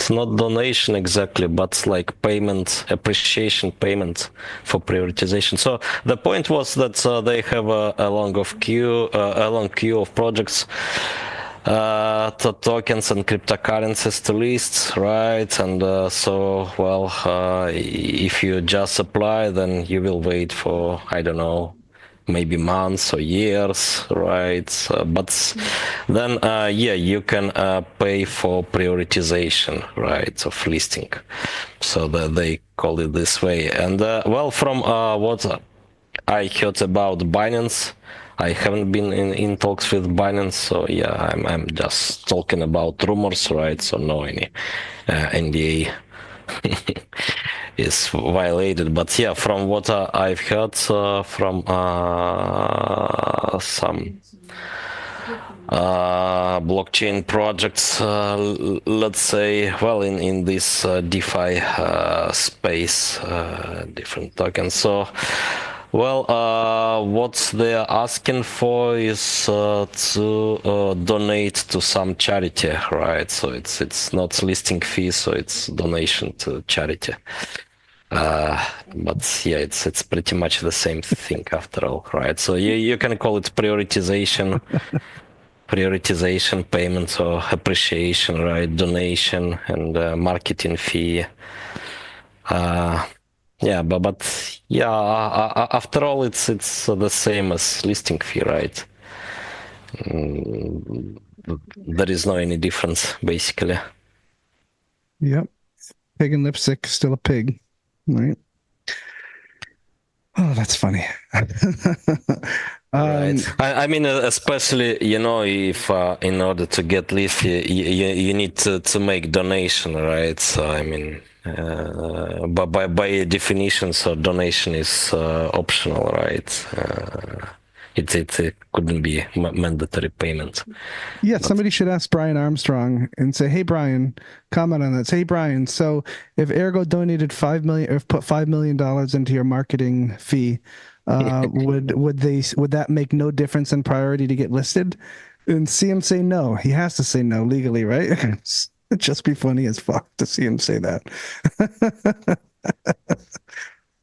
not donation exactly, but like payment, appreciation payment for prioritization. So the point was that they have a long queue of projects, tokens and cryptocurrencies to list, right? And so, well, if you just apply, then you will wait for, I don't know, maybe months or years, right? But then, yeah, you can pay for prioritization, right, of listing. So they call it this way. And well, from what I heard about Binance, I haven't been in talks with Binance, so yeah, I'm just talking about rumors, right? So no any NDA is violated. But yeah, from what I've heard from some blockchain projects, let's say, well, in this DeFi space, different tokens. So, well, what they're asking for is to donate to some charity, right? So it's not listing fee, so it's donation to charity. But yeah, it's pretty much the same thing after all, right? So you can call it prioritization, payment or appreciation, right? Donation and marketing fee. Yeah, but yeah, after all, it's the same as listing fee, right? There is no any difference basically. Yep. Pig and lipstick, still a pig, right? Oh, that's funny. Right. I mean, especially, you know, if in order to get leaf, you need to make donation, right? So, I mean, but by definition, so donation is optional, right? It couldn't be mandatory payment. Yeah, somebody should ask Brian Armstrong and say, "Hey, Brian, comment on that. Say, hey, Brian, so if Ergo donated 5 million or put $5 million into your marketing fee, would that make no difference in priority to get listed?" And see him say no. He has to say no legally, right? It'd just be funny as fuck to see him say that.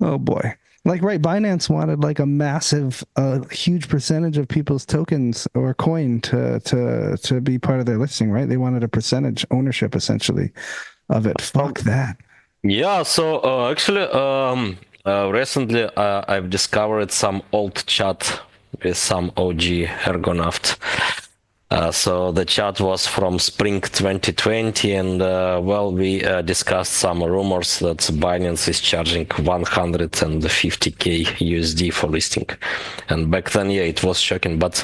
Oh boy. Like, right, Binance wanted like a massive, huge percentage of people's tokens or coin to be part of their listing, right? They wanted a percentage ownership essentially of it. Fuck that. Yeah, so actually, recently I've discovered some old chat with some OG Ergonaut. So the chat was from spring 2020, and well, we discussed some rumors that Binance is charging 150k USD for listing, and back then, yeah, it was shocking. But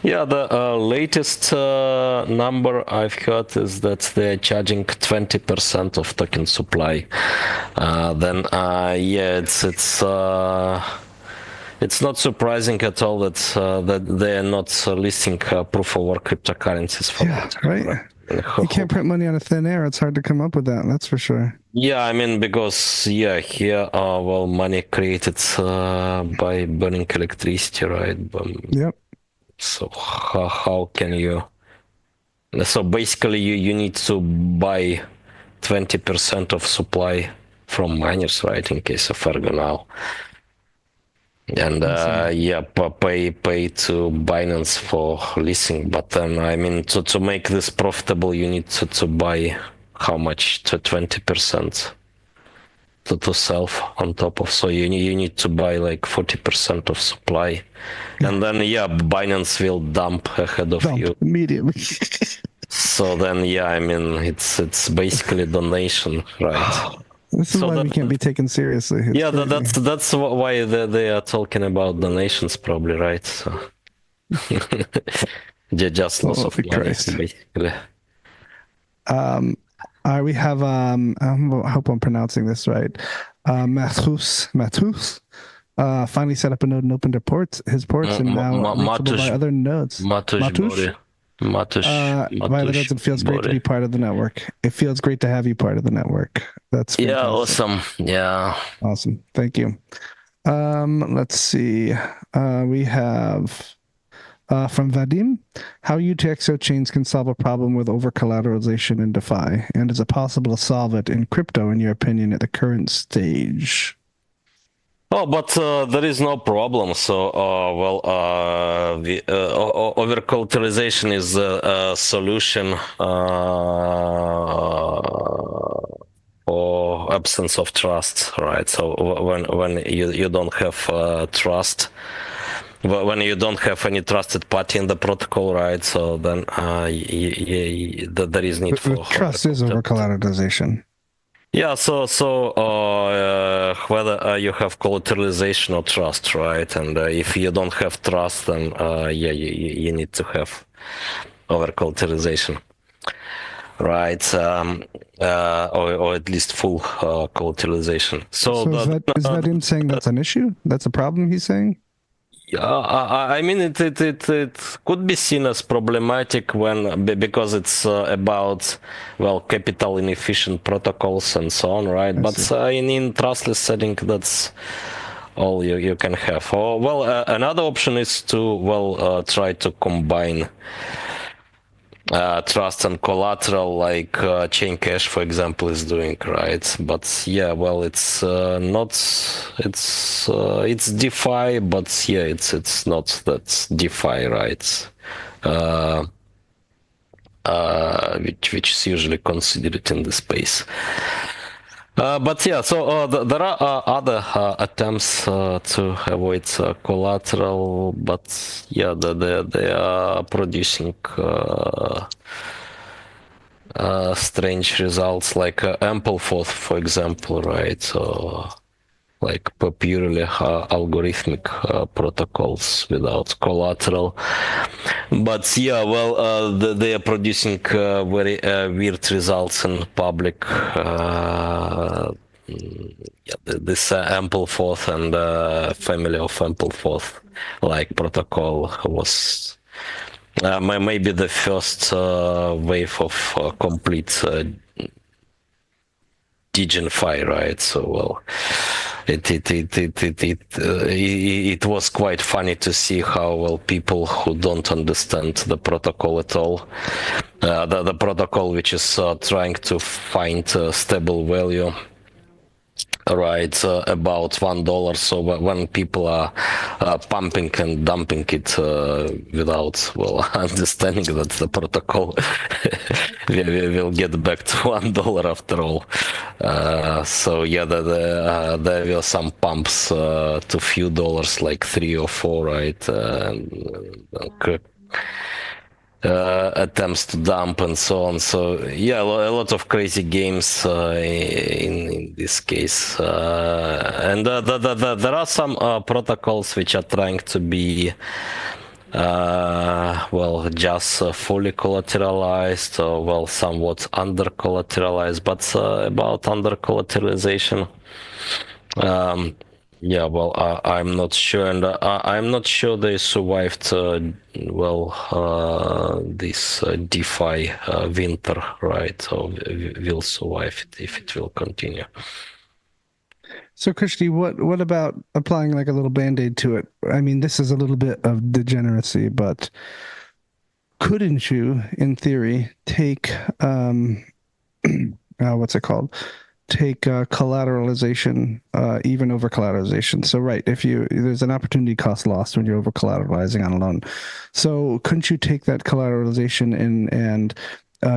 yeah, the latest number I've heard is that they're charging 20% of token supply. Then yeah, it's not surprising at all that that they're not listing proof of work cryptocurrencies for Yeah, that. right. You can't print money out of thin air. It's hard to come up with that. That's for sure. Yeah, I mean, because yeah, here well, money created by burning electricity, right? Yep. So how can you? So basically, you need to buy 20% of supply from miners, right? In case of Ergo now. And pay to Binance for leasing, but then I mean to make this profitable, you need to buy how much? To 20% to self on top of, so you need to buy like 40% of supply, and then Binance will dump ahead of you immediately. So then I mean it's basically donation, right? This is So why we can't be taken seriously. It's crazy. that's why they are talking about donations, probably, right? So just loss of money, Christ. basically. We have I hope I'm pronouncing this right. Matus finally set up a node and opened his ports, and now reachable by other nodes. Matush. Violet, it feels great to be part of the network. It feels great to have you part of the network. That's fantastic. Awesome. Awesome. Thank you. Let's see. We have from Vadim, how UTXO chains can solve a problem with over-collateralization in DeFi, and is it possible to solve it in crypto, in your opinion, at the current stage? Oh, but there is no problem. So, the over-collateralization is a solution or absence of trust, right? So when you don't have trust, when you don't have any trusted party in the protocol, right? So then there is need for trust is over collateralization. Yeah, so whether you have collateralization or trust, right? And if you don't have trust, then you need to have over collateralization. Right, or at least full collateralization. So is that him saying that's an issue? That's a problem, he's saying? Yeah, I mean it could be seen as problematic because it's about capital inefficient protocols and so on, right? But in trustless setting, that's all you can have. Or another option is to try to combine trust and collateral, like Chain Cash, for example, is doing, right? But it's not. It's DeFi, but it's not that DeFi, right? Which is usually considered in the space. So there are other attempts to avoid collateral, but they are producing strange results, like Ampleforth, for example, right? So like purely algorithmic protocols without collateral. But they are producing very weird results in public. This Ampleforth and family of Ampleforth like protocol was maybe the first wave of complete DeGenFi, right? So it was quite funny to see how people who don't understand the protocol at all, the protocol which is trying to find stable value, right, about $1. So when people are pumping and dumping it without understanding that the protocol will get back to $1 after all. So there were some pumps to few dollars, like 3 or 4, right? Attempts to dump and so on. So a lot of crazy games in this case, and there are some protocols which are trying to be just fully collateralized, or somewhat under collateralized. But about under collateralization, I'm not sure, and I'm not sure they survived this DeFi winter, right? So will survive it if it will continue. So, Krishti, what about applying like a little band-aid to it? I mean, this is a little bit of degeneracy, but couldn't you, in theory, take what's it called? take collateralization even over collateralization. So right, if there's an opportunity cost lost when you're over collateralizing on a loan. So couldn't you take that collateralization and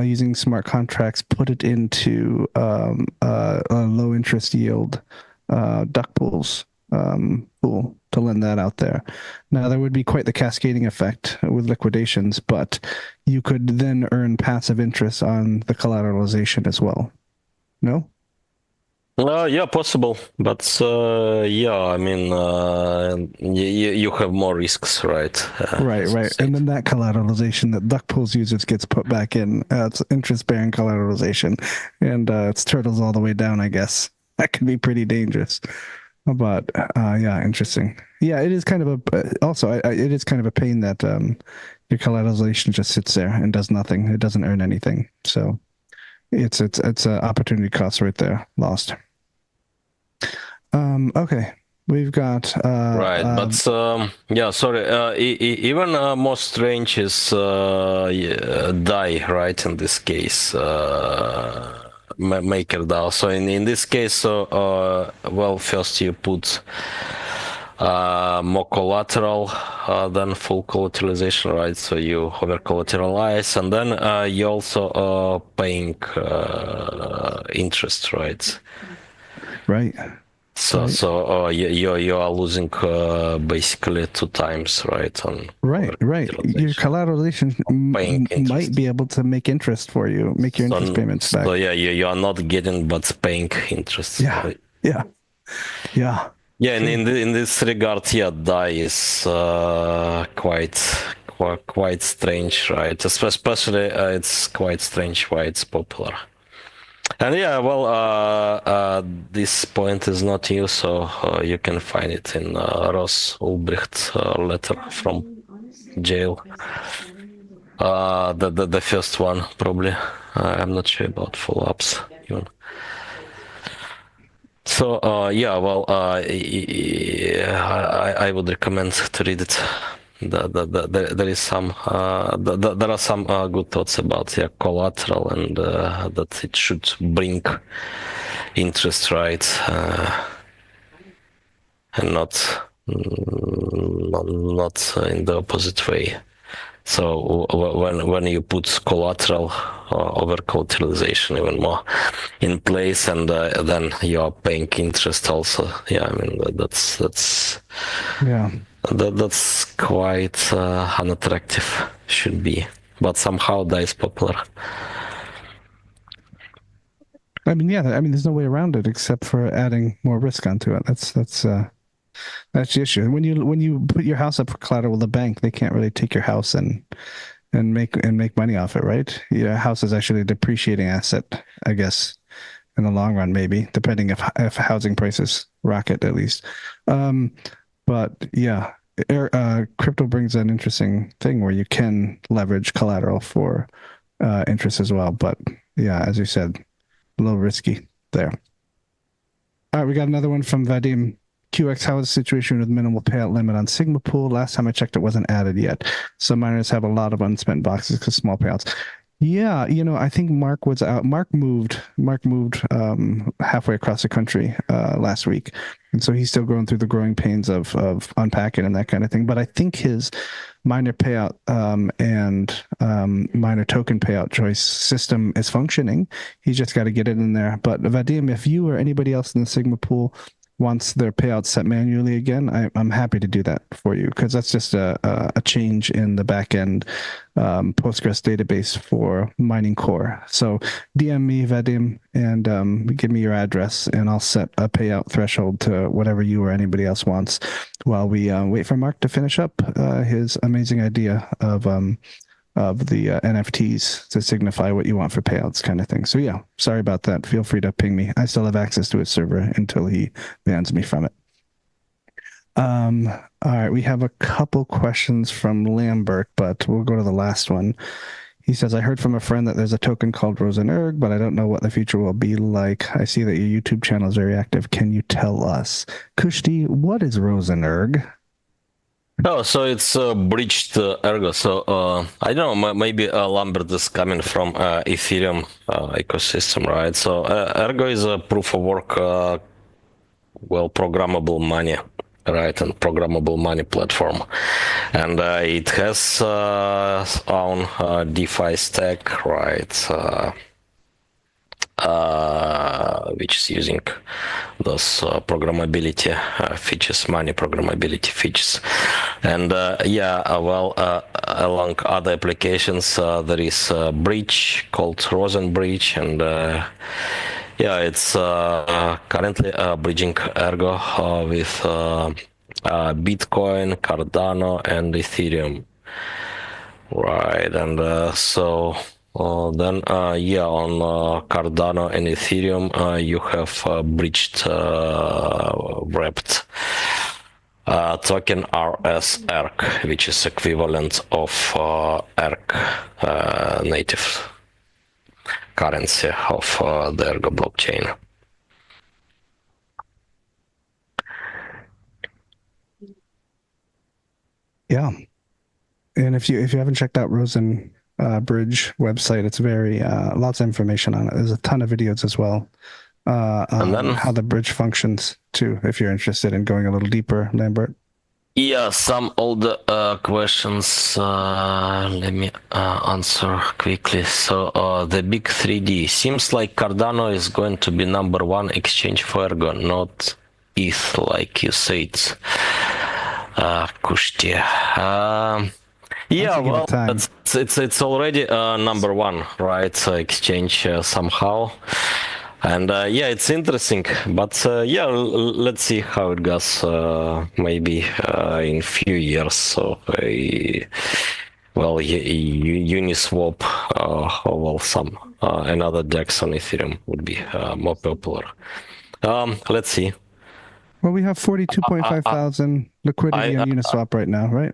using smart contracts put it into a low interest yield duck pools pool to lend that out there? Now there would be quite the cascading effect with liquidations, but you could then earn passive interest on the collateralization as well. No? Yeah, possible, but yeah, I mean, you have more risks, right? Right, as you right. said. And then that collateralization that duck pools uses gets put back in. It's interest-bearing collateralization, and it's turtles all the way down, I guess. That can be pretty dangerous. But yeah, interesting. Yeah, it is kind of a also it is kind of a pain that your collateralization just sits there and does nothing. It doesn't earn anything. So it's an opportunity cost right there, lost. Okay, we've got Right, but yeah, sorry. Even more strange is die, right? In this case, maker DAO. So in this case, well, first you put more collateral than full collateralization, right? So you over collateralize, and then you also paying interest, right? right. So you are losing basically 2 times, right? On Right. Your collateralization might be able to make interest for you, make your interest payments back. So yeah, you are not getting but paying interest. Yeah, right? yeah. And in this regard, yeah, DAI is quite strange, right? Especially it's quite strange why it's popular. And yeah, well, this point is not new, so you can find it in Ross Ulbricht letter from jail. The first one, probably. I'm not sure about follow-ups even. So yeah, well, I would recommend to read it. There is some there are some good thoughts about collateral and that it should bring interest, right, and not in the opposite way. So when you put collateral over collateralization even more in place, and then you are paying interest also. Yeah, I mean that's yeah. That's quite unattractive, should be, but somehow that is popular. I mean, yeah. I mean, there's no way around it except for adding more risk onto it. That's the issue. When you put your house up for collateral with the bank, they can't really take your house and make money off it, right? Your house is actually a depreciating asset, I guess, in the long run, maybe, depending if housing prices rocket at least. But yeah, crypto brings an interesting thing where you can leverage collateral for interest as well. But yeah, as you said, a little risky there. All right, we got another one from Vadim. QX, how is the situation with minimal payout limit on Sigma Pool? Last time I checked, it wasn't added yet. Some miners have a lot of unspent boxes because small payouts. Yeah, I think Mark was out. Mark moved halfway across the country last week, and so he's still going through the growing pains of unpacking and that kind of thing. But I think his miner payout and miner token payout choice system is functioning. He's just got to get it in there. But Vadim, if you or anybody else in the Sigma Pool wants their payouts set manually again, I'm happy to do that for you, because that's just a change in the backend Postgres database for mining core. So DM me, Vadim, and give me your address, and I'll set a payout threshold to whatever you or anybody else wants while we wait for Mark to finish up his amazing idea of the NFTs to signify what you want for payouts kind of thing. So yeah, sorry about that. Feel free to ping me. I still have access to his server until he bans me from it. All right, we have a couple questions from Lambert, but we'll go to the last one. He says, I heard from a friend that there's a token called Rosenerg, but I don't know what the future will be like. I see that your YouTube channel is very active. Can you tell us? Kushti, what is Rosenerg? Oh, so it's breached Ergo. So I don't know. Maybe Lambert is coming from Ethereum ecosystem, right? So Ergo is a proof of work, programmable money, right, and programmable money platform, and it has own DeFi stack, right? Which is using those programmability features, money programmability features. And along other applications, there is a bridge called Rosen Bridge, and it's currently bridging Ergo with Bitcoin, Cardano, and Ethereum. Right, and on Cardano and Ethereum, you have bridged wrapped token RS ERC, which is equivalent of ERC native currency of the Ergo blockchain. Yeah. And if you haven't checked out Rosen Bridge website, it's very lots of information on it. There's a ton of videos as well on how the bridge functions too. If you're interested in going a little deeper, Lambert. Yeah, some old questions. Let me answer quickly. So the big 3D seems like Cardano is going to be #1 exchange for Ergo, not ETH, like you said. Kushti. Yeah, well, it's already #1, right? Exchange somehow. And it's interesting, but let's see how it goes. Maybe in few years. So, Uniswap, some another DEX on Ethereum would be more popular. Let's see. Well, we have 42.5 thousand liquidity on Uniswap right now, right?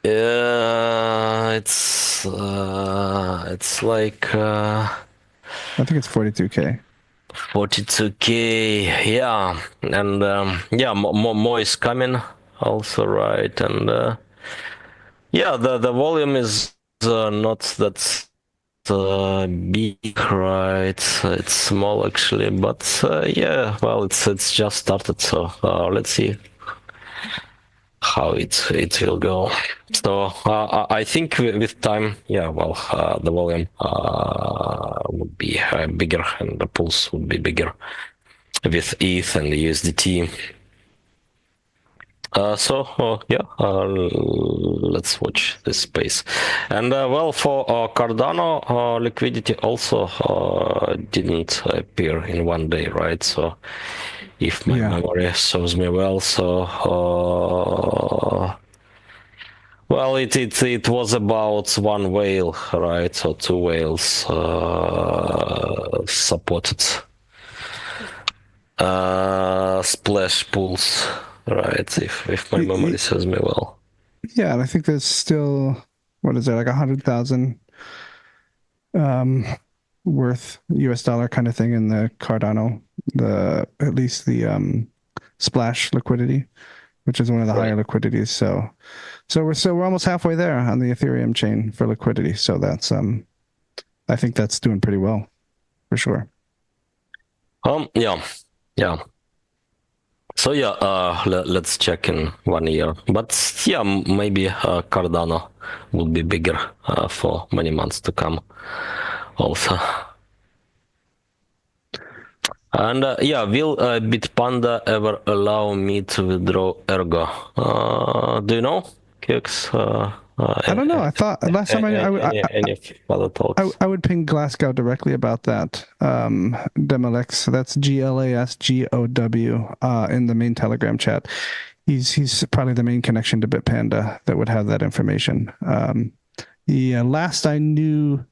It's like I think it's 42K. 42K, yeah, and more is coming also, right? And the volume is not that big, right? It's small actually, but it's just started, so let's see how it will go. So I think with time, the volume would be bigger and the pulse would be bigger with ETH and the USDT. Let's watch this space. And for Cardano, liquidity also didn't appear in one day, right? So if my memory serves me well, so it was about one whale, right, or two whales supported splash pools, right? If my memory serves me well. Yeah, and I think there's still, what is it, like 100,000 worth US dollar kind of thing in the Cardano, at least the splash liquidity, which is one of the higher liquidities. So we're almost halfway there on the Ethereum chain for liquidity. So that's I think that's doing pretty well, for sure. Yeah. So let's check in 1 year. But maybe Cardano will be bigger for many months to come also. And will Bitpanda ever allow me to withdraw Ergo? Do you know, QX? I don't know. I thought last time I would ping Glasgow directly about that. Demalex, that's GLASGOW in the main Telegram chat. He's probably the main connection to Bitpanda that would have that information. Last I knew,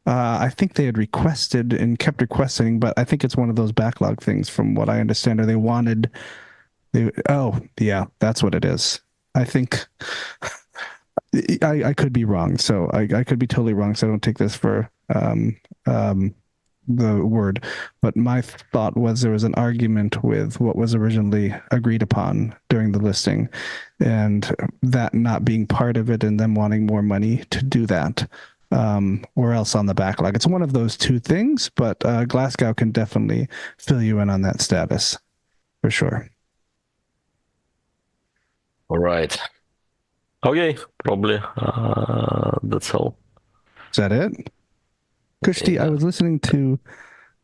I think they had requested and kept requesting, but I think it's one of those backlog things from what I understand, or that's what it is. I think I could be wrong, so I could be totally wrong, so I don't take this for the word, but my thought was there was an argument with what was originally agreed upon during the listing, and that not being part of it, and them wanting more money to do that, or else on the backlog. It's one of those two things, but Glasgow can definitely fill you in on that status for sure. All right. Okay, probably that's all. Is that it? Kushti, Yeah. I was listening to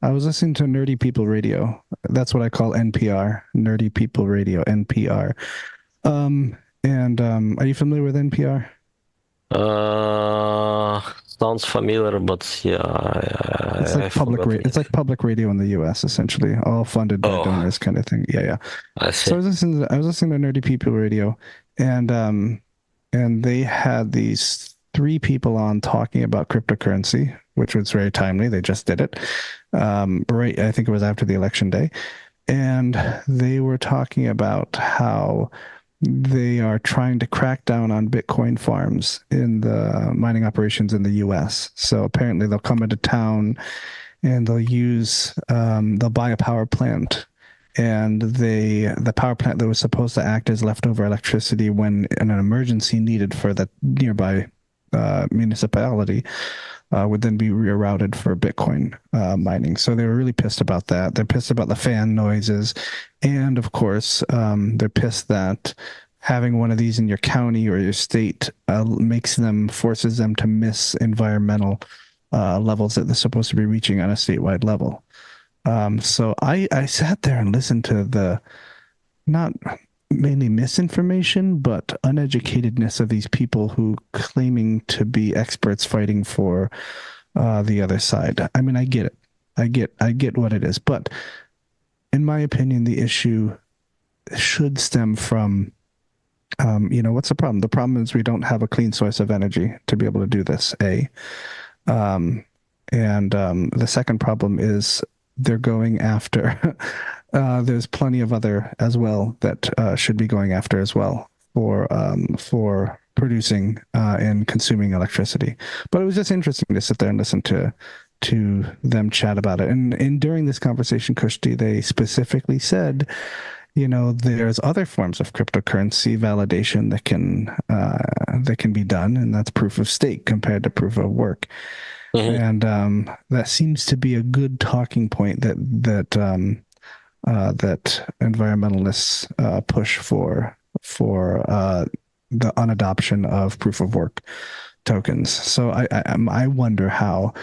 Nerdy People Radio. That's what I call NPR, Nerdy People Radio, NPR. And are you familiar with NPR? Sounds familiar, but yeah, It's I like public forgot. it's like public radio in the US essentially, all funded by Oh, donors kind of thing. Yeah, yeah. I So see. I was listening to Nerdy People Radio, and they had these three people on talking about cryptocurrency, which was very timely. They just did it. Right, I think it was after the election day. And they were talking about how they are trying to crack down on Bitcoin farms in the mining operations in the US. So apparently they'll come into town and they'll buy a power plant, and the power plant that was supposed to act as leftover electricity when an emergency needed for the nearby municipality would then be rerouted for Bitcoin mining. So they were really pissed about that. They're pissed about the fan noises, and of course, they're pissed that having one of these in your county or your state forces them to miss environmental levels that they're supposed to be reaching on a statewide level. So I sat there and listened to the not mainly misinformation, but uneducatedness of these people who claiming to be experts fighting for the other side. I mean, I get it. I get what it is, but in my opinion, the issue should stem from, what's the problem? The problem is we don't have a clean source of energy to be able to do this. Um, and the second problem is they're going after. There's plenty of other as well that should be going after as well for producing and consuming electricity. But it was just interesting to sit there and listen to them chat about it. And during this conversation, Kushti, they specifically said, there's other forms of cryptocurrency validation that can be done, and that's proof of stake compared to proof of work. Mhm. And that seems to be a good talking point that environmentalists push for the unadoption of proof of work tokens. So I wonder how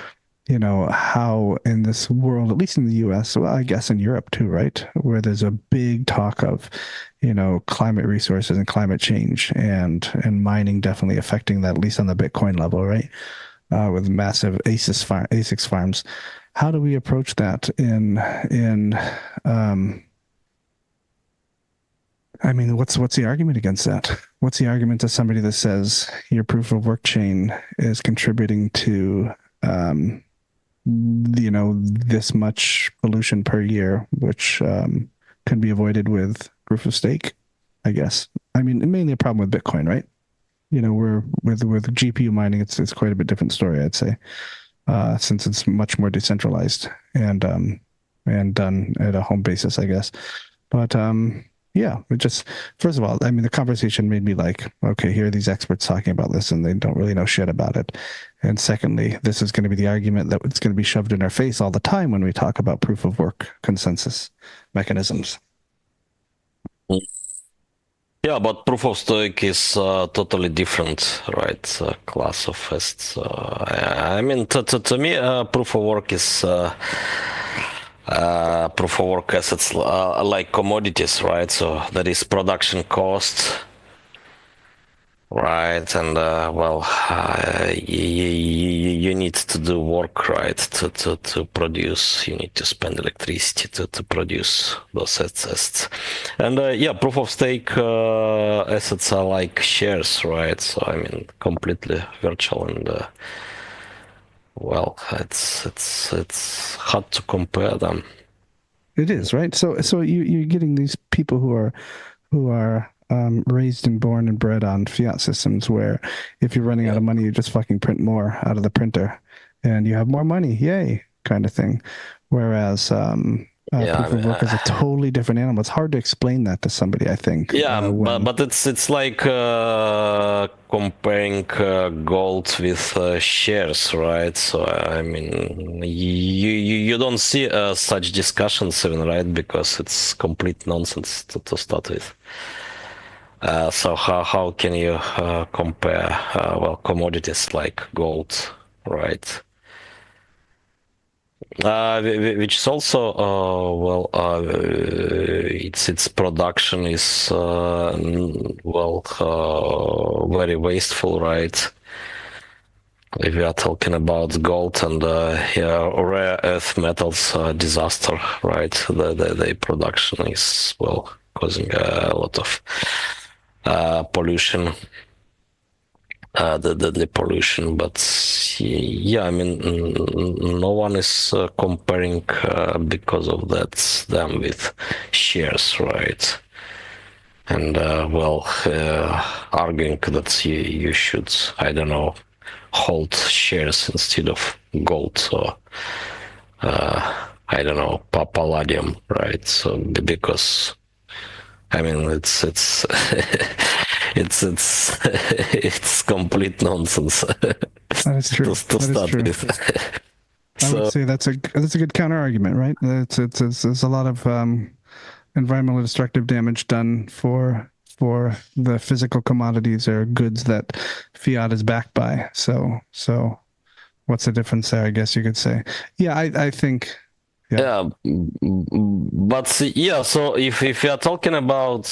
in this world, at least in the US, well, I guess in Europe too, right? Where there's a big talk of, climate resources and climate change and mining definitely affecting that, at least on the Bitcoin level, right? With massive ASICs farms. How do we approach that I mean, what's the argument against that? What's the argument to somebody that says your proof of work chain is contributing to this much pollution per year, which can be avoided with proof of stake, I guess. I mean, mainly a problem with Bitcoin, right? We're with GPU mining, it's quite a bit different story, I'd say, since it's much more decentralized and done at a home basis, I guess. But yeah, it just, first of all, I mean, the conversation made me like, okay, here are these experts talking about this and they don't really know shit about it. And secondly, this is going to be the argument that it's going to be shoved in our face all the time when we talk about proof of work consensus mechanisms. Yeah, but proof of stake is totally different, right? Class of assets. I mean, to me, proof of work is proof of work assets like commodities, right? So that is production cost, right? And you need to do work, right? To produce, you need to spend electricity to produce those assets. And yeah, proof of stake assets are like shares, right? So I mean, completely virtual, and it's hard to compare them. It is, right? So you're getting these people who are raised and born and bred on fiat systems where if you're running out Yeah. of money, you just fucking print more out of the printer and you have more money. Yay. kind of thing. Whereas Yeah, proof of work is a totally different animal. It's hard to explain that to somebody, I think. yeah, when, but it's like comparing gold with shares, right? So I mean, you don't see such discussions even, right? Because it's complete nonsense to start with. So how can you compare well commodities like gold, right? Which is also well, its production is well very wasteful, right? If we are talking about gold and yeah, rare earth metals disaster, right? The production is well causing a lot of pollution. The pollution, but yeah, I mean, no one is comparing because of that them with shares, right? And well, arguing that you should, I don't know, hold shares instead of gold or I don't know, palladium, right? So because I mean, it's it's complete nonsense that is true. to That is start true. with. I would So say that's a good counter argument, right? It's a lot of environmental destructive damage done for the physical commodities or goods that fiat is backed by. So what's the difference there? I guess you could say. Yeah, I think. yeah, but yeah, so if you are talking about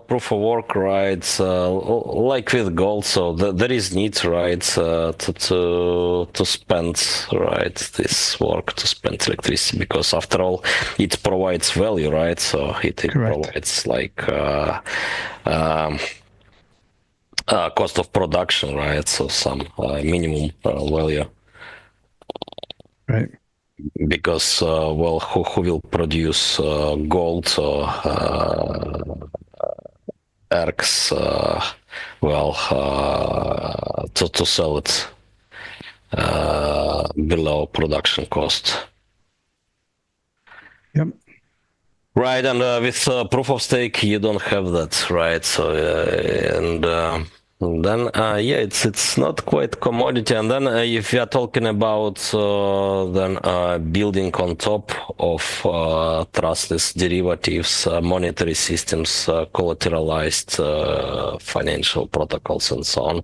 proof of work, right? Like with gold, so there is need, right, to spend, right, this work to spend electricity because after all, it provides value, right? So it Correct. provides like cost of production, right? So some minimum value. Right. Because well, who will produce gold or Ergs well to sell it below production cost? Yep. Right, and with proof of stake, you don't have that, right? So and then yeah, it's not quite commodity. And then if you are talking about then building on top of trustless derivatives, monetary systems, collateralized financial protocols, and so on.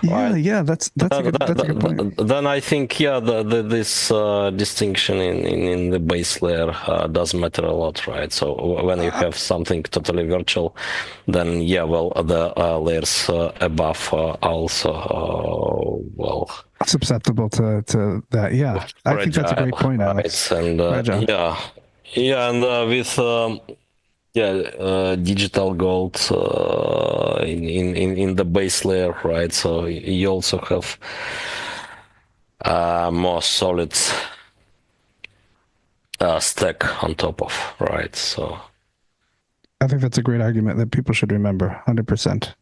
Yeah, Right. yeah, that's a good point. Then I think yeah, this distinction in the base layer does matter a lot, right? So when you have something totally virtual, then yeah, well, the layers above also well Susceptible to that. Yeah, I think that's a great point, Alex. right? And Fragile. yeah, and with yeah, digital gold in the base layer, right? So you also have more solid stack on top of, right? So I think that's a great argument that people should remember. 100%.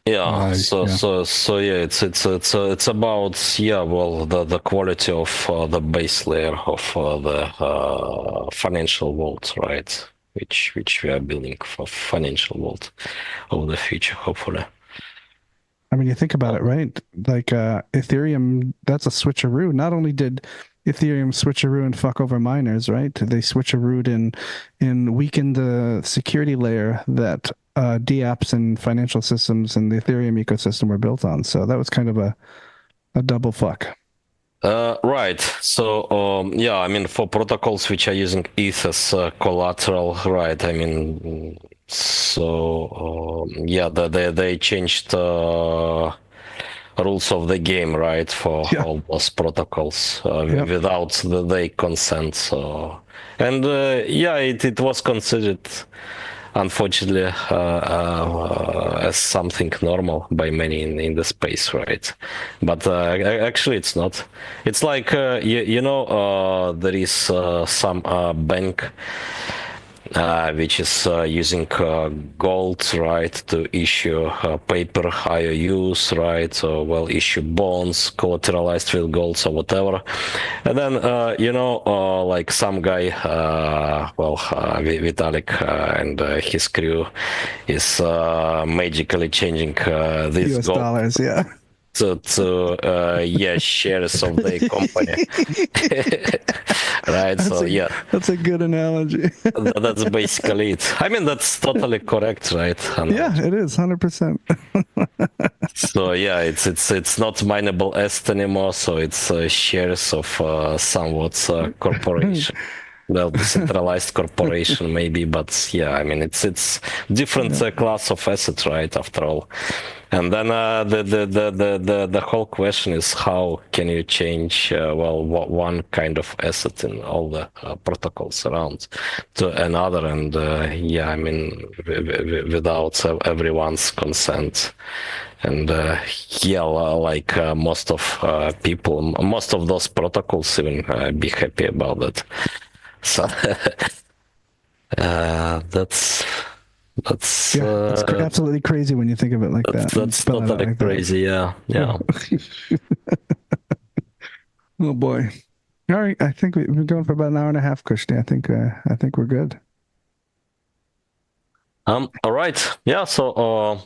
yeah, Yeah. so yeah, it's about yeah, well, the quality of the base layer of the financial vault, right? Which we are building for financial vault of the future, hopefully. I mean, you think about it, right? Like Ethereum, that's a switcheroo. Not only did Ethereum switcheroo and fuck over miners, right? They switcherooed and weakened the security layer that DApps and financial systems and the Ethereum ecosystem were built on. So that was kind of a double fuck. Right. So, yeah, I mean, for protocols which are using ETH as collateral, right? I mean, so yeah, they changed rules of the game, right? For Yeah. all those protocols Yep. without their consent. So, and yeah, it was considered, unfortunately, as something normal by many in the space, right? But actually, it's not. It's like you know, there is some bank which is using gold, right, to issue paper IOUs, right, so well, issue bonds collateralized with gold or whatever. And then, like some guy, Vitalik and his crew is magically changing this US gold dollars, yeah. to shares of the company. Right, so yeah, That's a good analogy. that's basically it. I mean, that's totally correct, right? Yeah, it is 100%. So yeah, it's not mineable asset anymore, so it's shares of somewhat corporation. Well, decentralized corporation maybe, but yeah, I mean it's different class of asset, right? After all, and then the whole question is how can you change one kind of asset in all the protocols around to another, and yeah, I mean without everyone's consent. And most of people, most of those protocols even be happy about that. So that's absolutely crazy when you think of it like that. That's totally crazy. Yeah. Oh boy. All right, I think we've been going for about an hour and a half, Krishna. I think we're good. All right. Yeah. So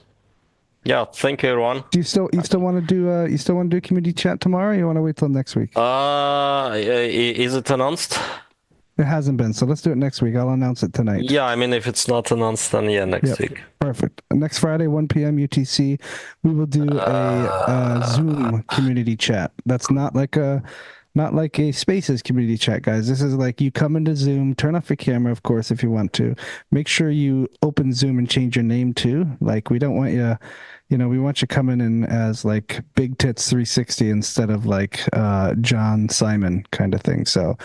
yeah. Thank you, everyone. Do you still want to do community chat tomorrow? Or you want to wait till next week? Is it announced? It hasn't been, so let's do it next week. I'll announce it tonight. Yeah, I mean, if it's not announced, then yeah, next week. Perfect. Next Friday, 1 p.m. UTC, we will do a Zoom community chat. That's not like a Spaces community chat, guys. This is like you come into Zoom, turn off your camera, of course, if you want to. Make sure you open Zoom and change your name too. Like we don't want you, we want you coming in as like Big Tits 360 instead of like John Simon kind of thing. So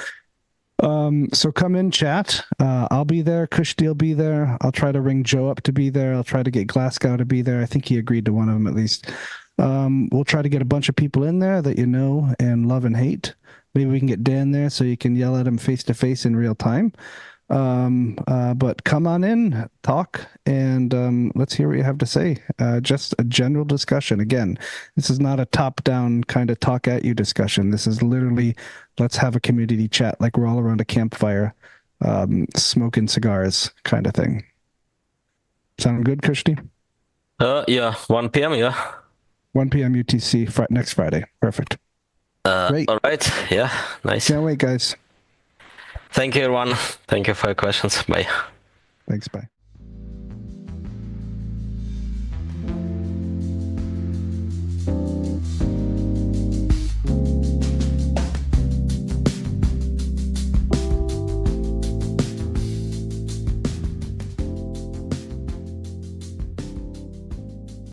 come in, chat. I'll be there. Kushti will be there. I'll try to ring Joe up to be there. I'll try to get Glasgow to be there. I think he agreed to one of them at least. We'll try to get a bunch of people in there that you know and love and hate. Maybe we can get Dan there so you can yell at him face to face in real time. But come on in, talk, and let's hear what you have to say. Just a general discussion. Again, this is not a top-down kind of talk at you discussion. This is literally, let's have a community chat like we're all around a campfire, smoking cigars kind of thing. Sound good, Kushti? Yeah, 1 p.m., yeah. 1 p.m. UTC next Friday. Perfect. Great. All right. Yeah, nice. Can't wait, guys. Thank you, everyone. Thank you for your questions. Bye. Thanks. Bye.